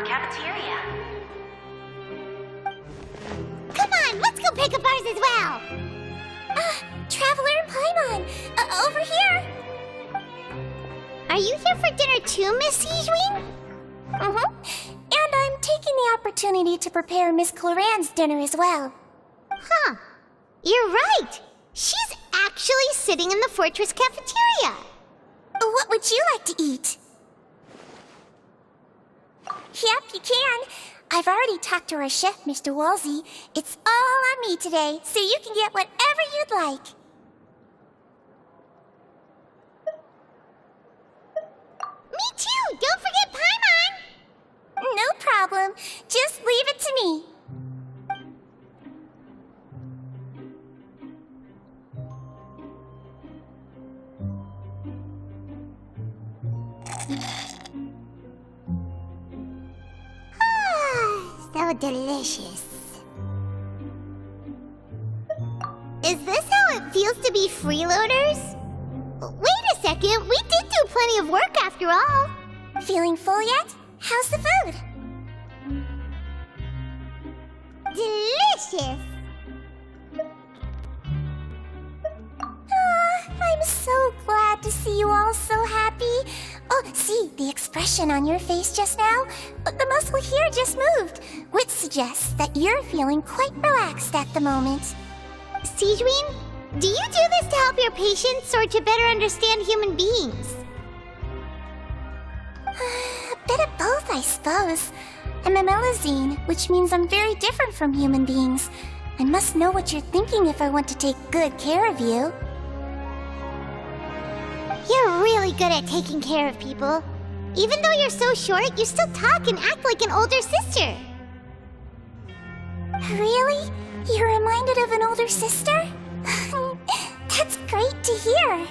cafeteria. Come on, let's go pick up ours as well. Traveler and Paimon, over here. Are you here for dinner too, Miss Sijwin? And I'm taking the opportunity to prepare Miss Cloran's dinner as well. Huh. You're right. She's actually sitting in the fortress cafeteria. What would you like to eat? Yep, you can. I've already talked to our chef, Mr. Wolsey. It's all on me today, so you can get whatever you'd like. Me too! Don't forget Paimon! No problem. Just leave it to me. So delicious. Is this how it feels to be freeloaders? Wait a second, we did do plenty of work after all. Feeling full yet? How's the food? Delicious! I'm so glad to see you all so happy. Oh, see, the expression on your face just now? The muscle here just moved, which suggests that you're feeling quite relaxed at the moment. Sijwin, do you do this to help your patients or to better understand human beings? A bit of both, I suppose. I'm a Melazine, which means I'm very different from human beings. I must know what you're thinking if I want to take good care of you. You're really good at taking care of people. Even though you're so short, you still talk and act like an older sister. Really? You're reminded of an older sister? That's great to hear.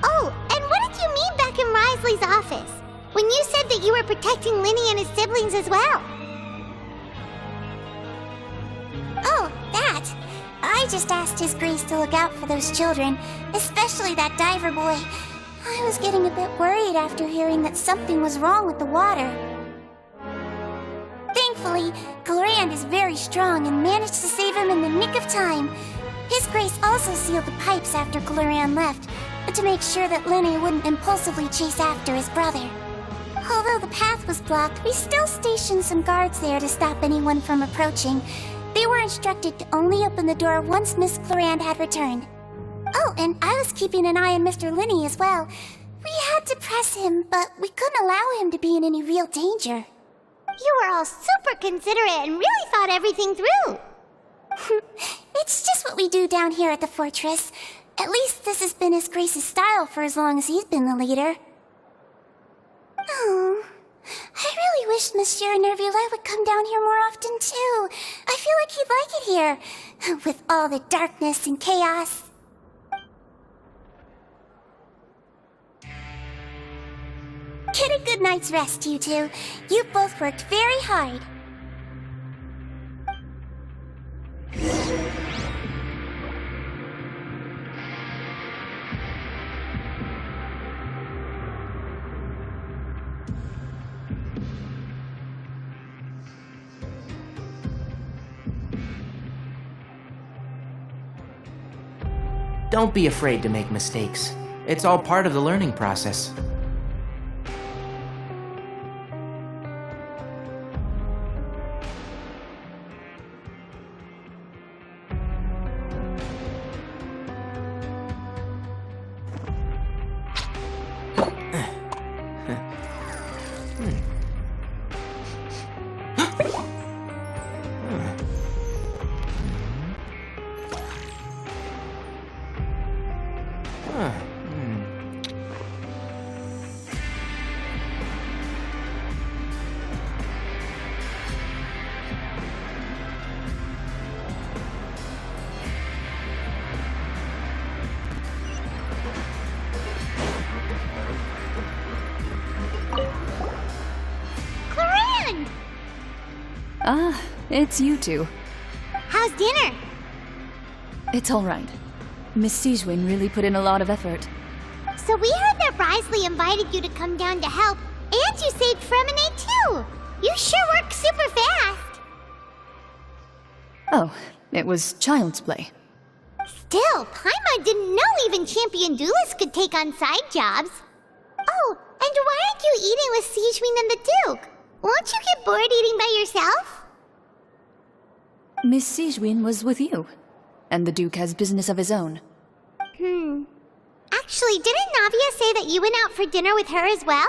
Oh, and what did you mean back in Risley's office? When you said that you were protecting Linny and his siblings as well? Oh, that. I just asked His Grace to look out for those children, especially that diver boy. I was getting a bit worried after hearing that something was wrong with the water. Thankfully, Cloran is very strong and managed to save him in the nick of time. His Grace also sealed the pipes after Cloran left, to make sure that Linny wouldn't impulsively chase after his brother. Although the path was blocked, we still stationed some guards there to stop anyone from approaching. They were instructed to only open the door once Miss Cloran had returned. Oh, and I was keeping an eye on Mr. Linny as well. We had to press him, but we couldn't allow him to be in any real danger. You were all super considerate and really thought everything through. It's just what we do down here at the fortress. At least this has been His Grace's style for as long as he's been the leader. Oh, I really wish Monsieur Nervula would come down here more often too. I feel like he'd like it here, with all the darkness and chaos. Get a good night's rest, you two. You've both worked very hard. Don't be afraid to make mistakes. It's all part of the learning process. Ah, it's you two. How's dinner? It's all right. Miss Sijwin really put in a lot of effort. So we heard that Risley invited you to come down to help, and you saved Fremine too. You sure work super fast. Oh, it was child's play. Still, Paimon didn't know even champion duelists could take on side jobs. Oh, and why aren't you eating with Sijwin and the Duke? Won't you get bored eating by yourself? Miss Sijwin was with you, and the Duke has business of his own. Actually, didn't Navia say that you went out for dinner with her as well?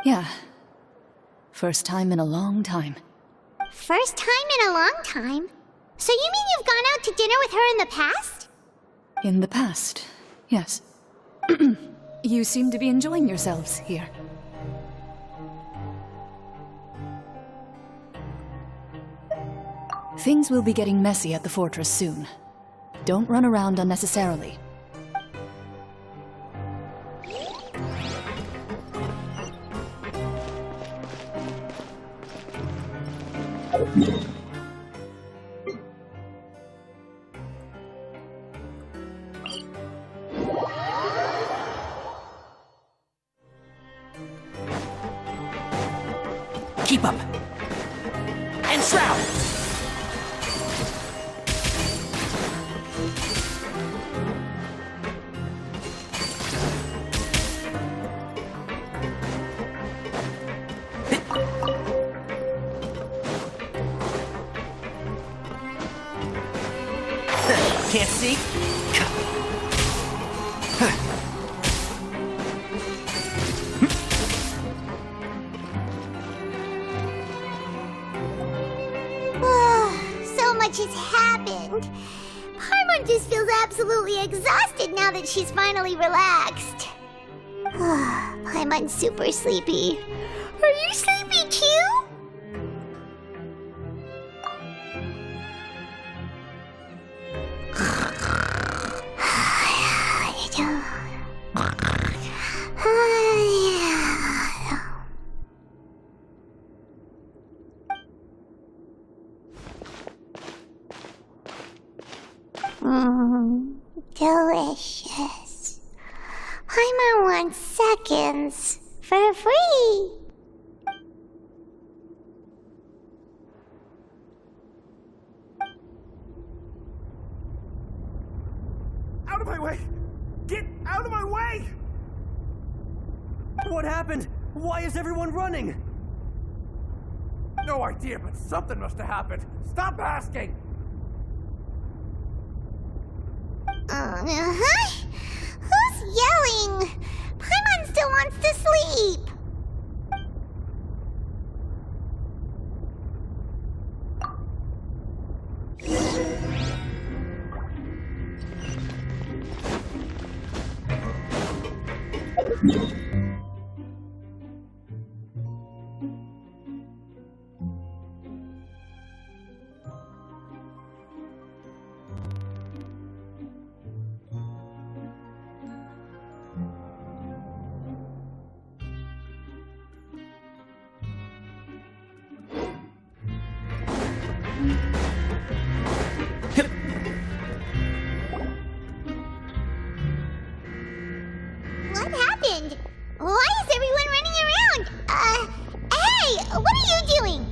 Yeah. First time in a long time. First time in a long time? So you mean you've gone out to dinner with her in the past? In the past, yes. You seem to be enjoying yourselves here. Things will be getting messy at the fortress soon. Don't run around unnecessarily. Keep up! And shroud! Can't see? So much has happened. Paimon just feels absolutely exhausted now that she's finally relaxed. Paimon's super sleepy. Are you sleepy too? Delicious. Paimon wants seconds for free. Out of my way! Get out of my way! What happened? Why is everyone running? No idea, but something must have happened. Stop asking! Who's yelling? Paimon still wants to sleep. What happened? Why is everyone running around? Hey, what are you doing?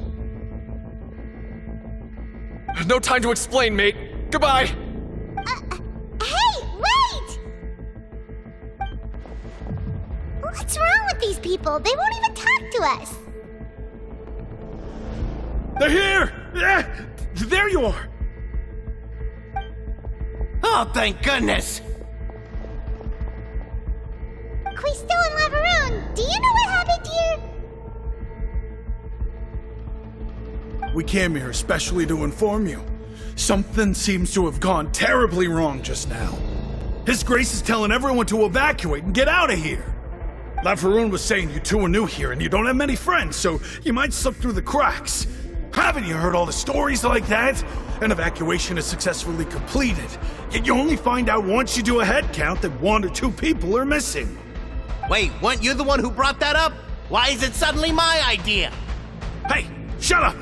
No time to explain, mate. Goodbye. Hey, wait! What's wrong with these people? They won't even talk to us. They're here! There you are! Oh, thank goodness! Quisto and Laveroon, do you know what happened here? We came here especially to inform you. Something seems to have gone terribly wrong just now. His Grace is telling everyone to evacuate and get out of here. Laveroon was saying you two are new here and you don't have many friends, so you might slip through the cracks. Haven't you heard all the stories like that? An evacuation is successfully completed, yet you only find out once you do a head count that 1 or 2 people are missing. Wait, weren't you the one who brought that up? Why is it suddenly my idea? Hey, shut up!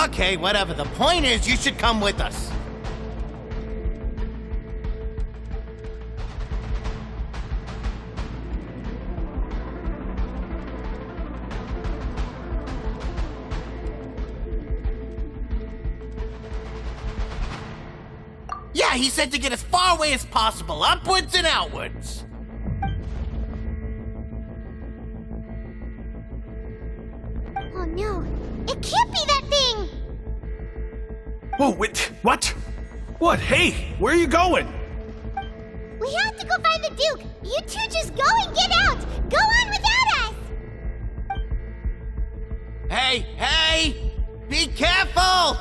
Okay, whatever. The point is, you should come with us. Yeah, he said to get as far away as possible, upwards and outwards. Oh no, it can't be that thing! Whoa, wait, what? What? Hey, where are you going? We have to go find the Duke! You two just go and get out! Go on without us! Hey, hey! Be careful!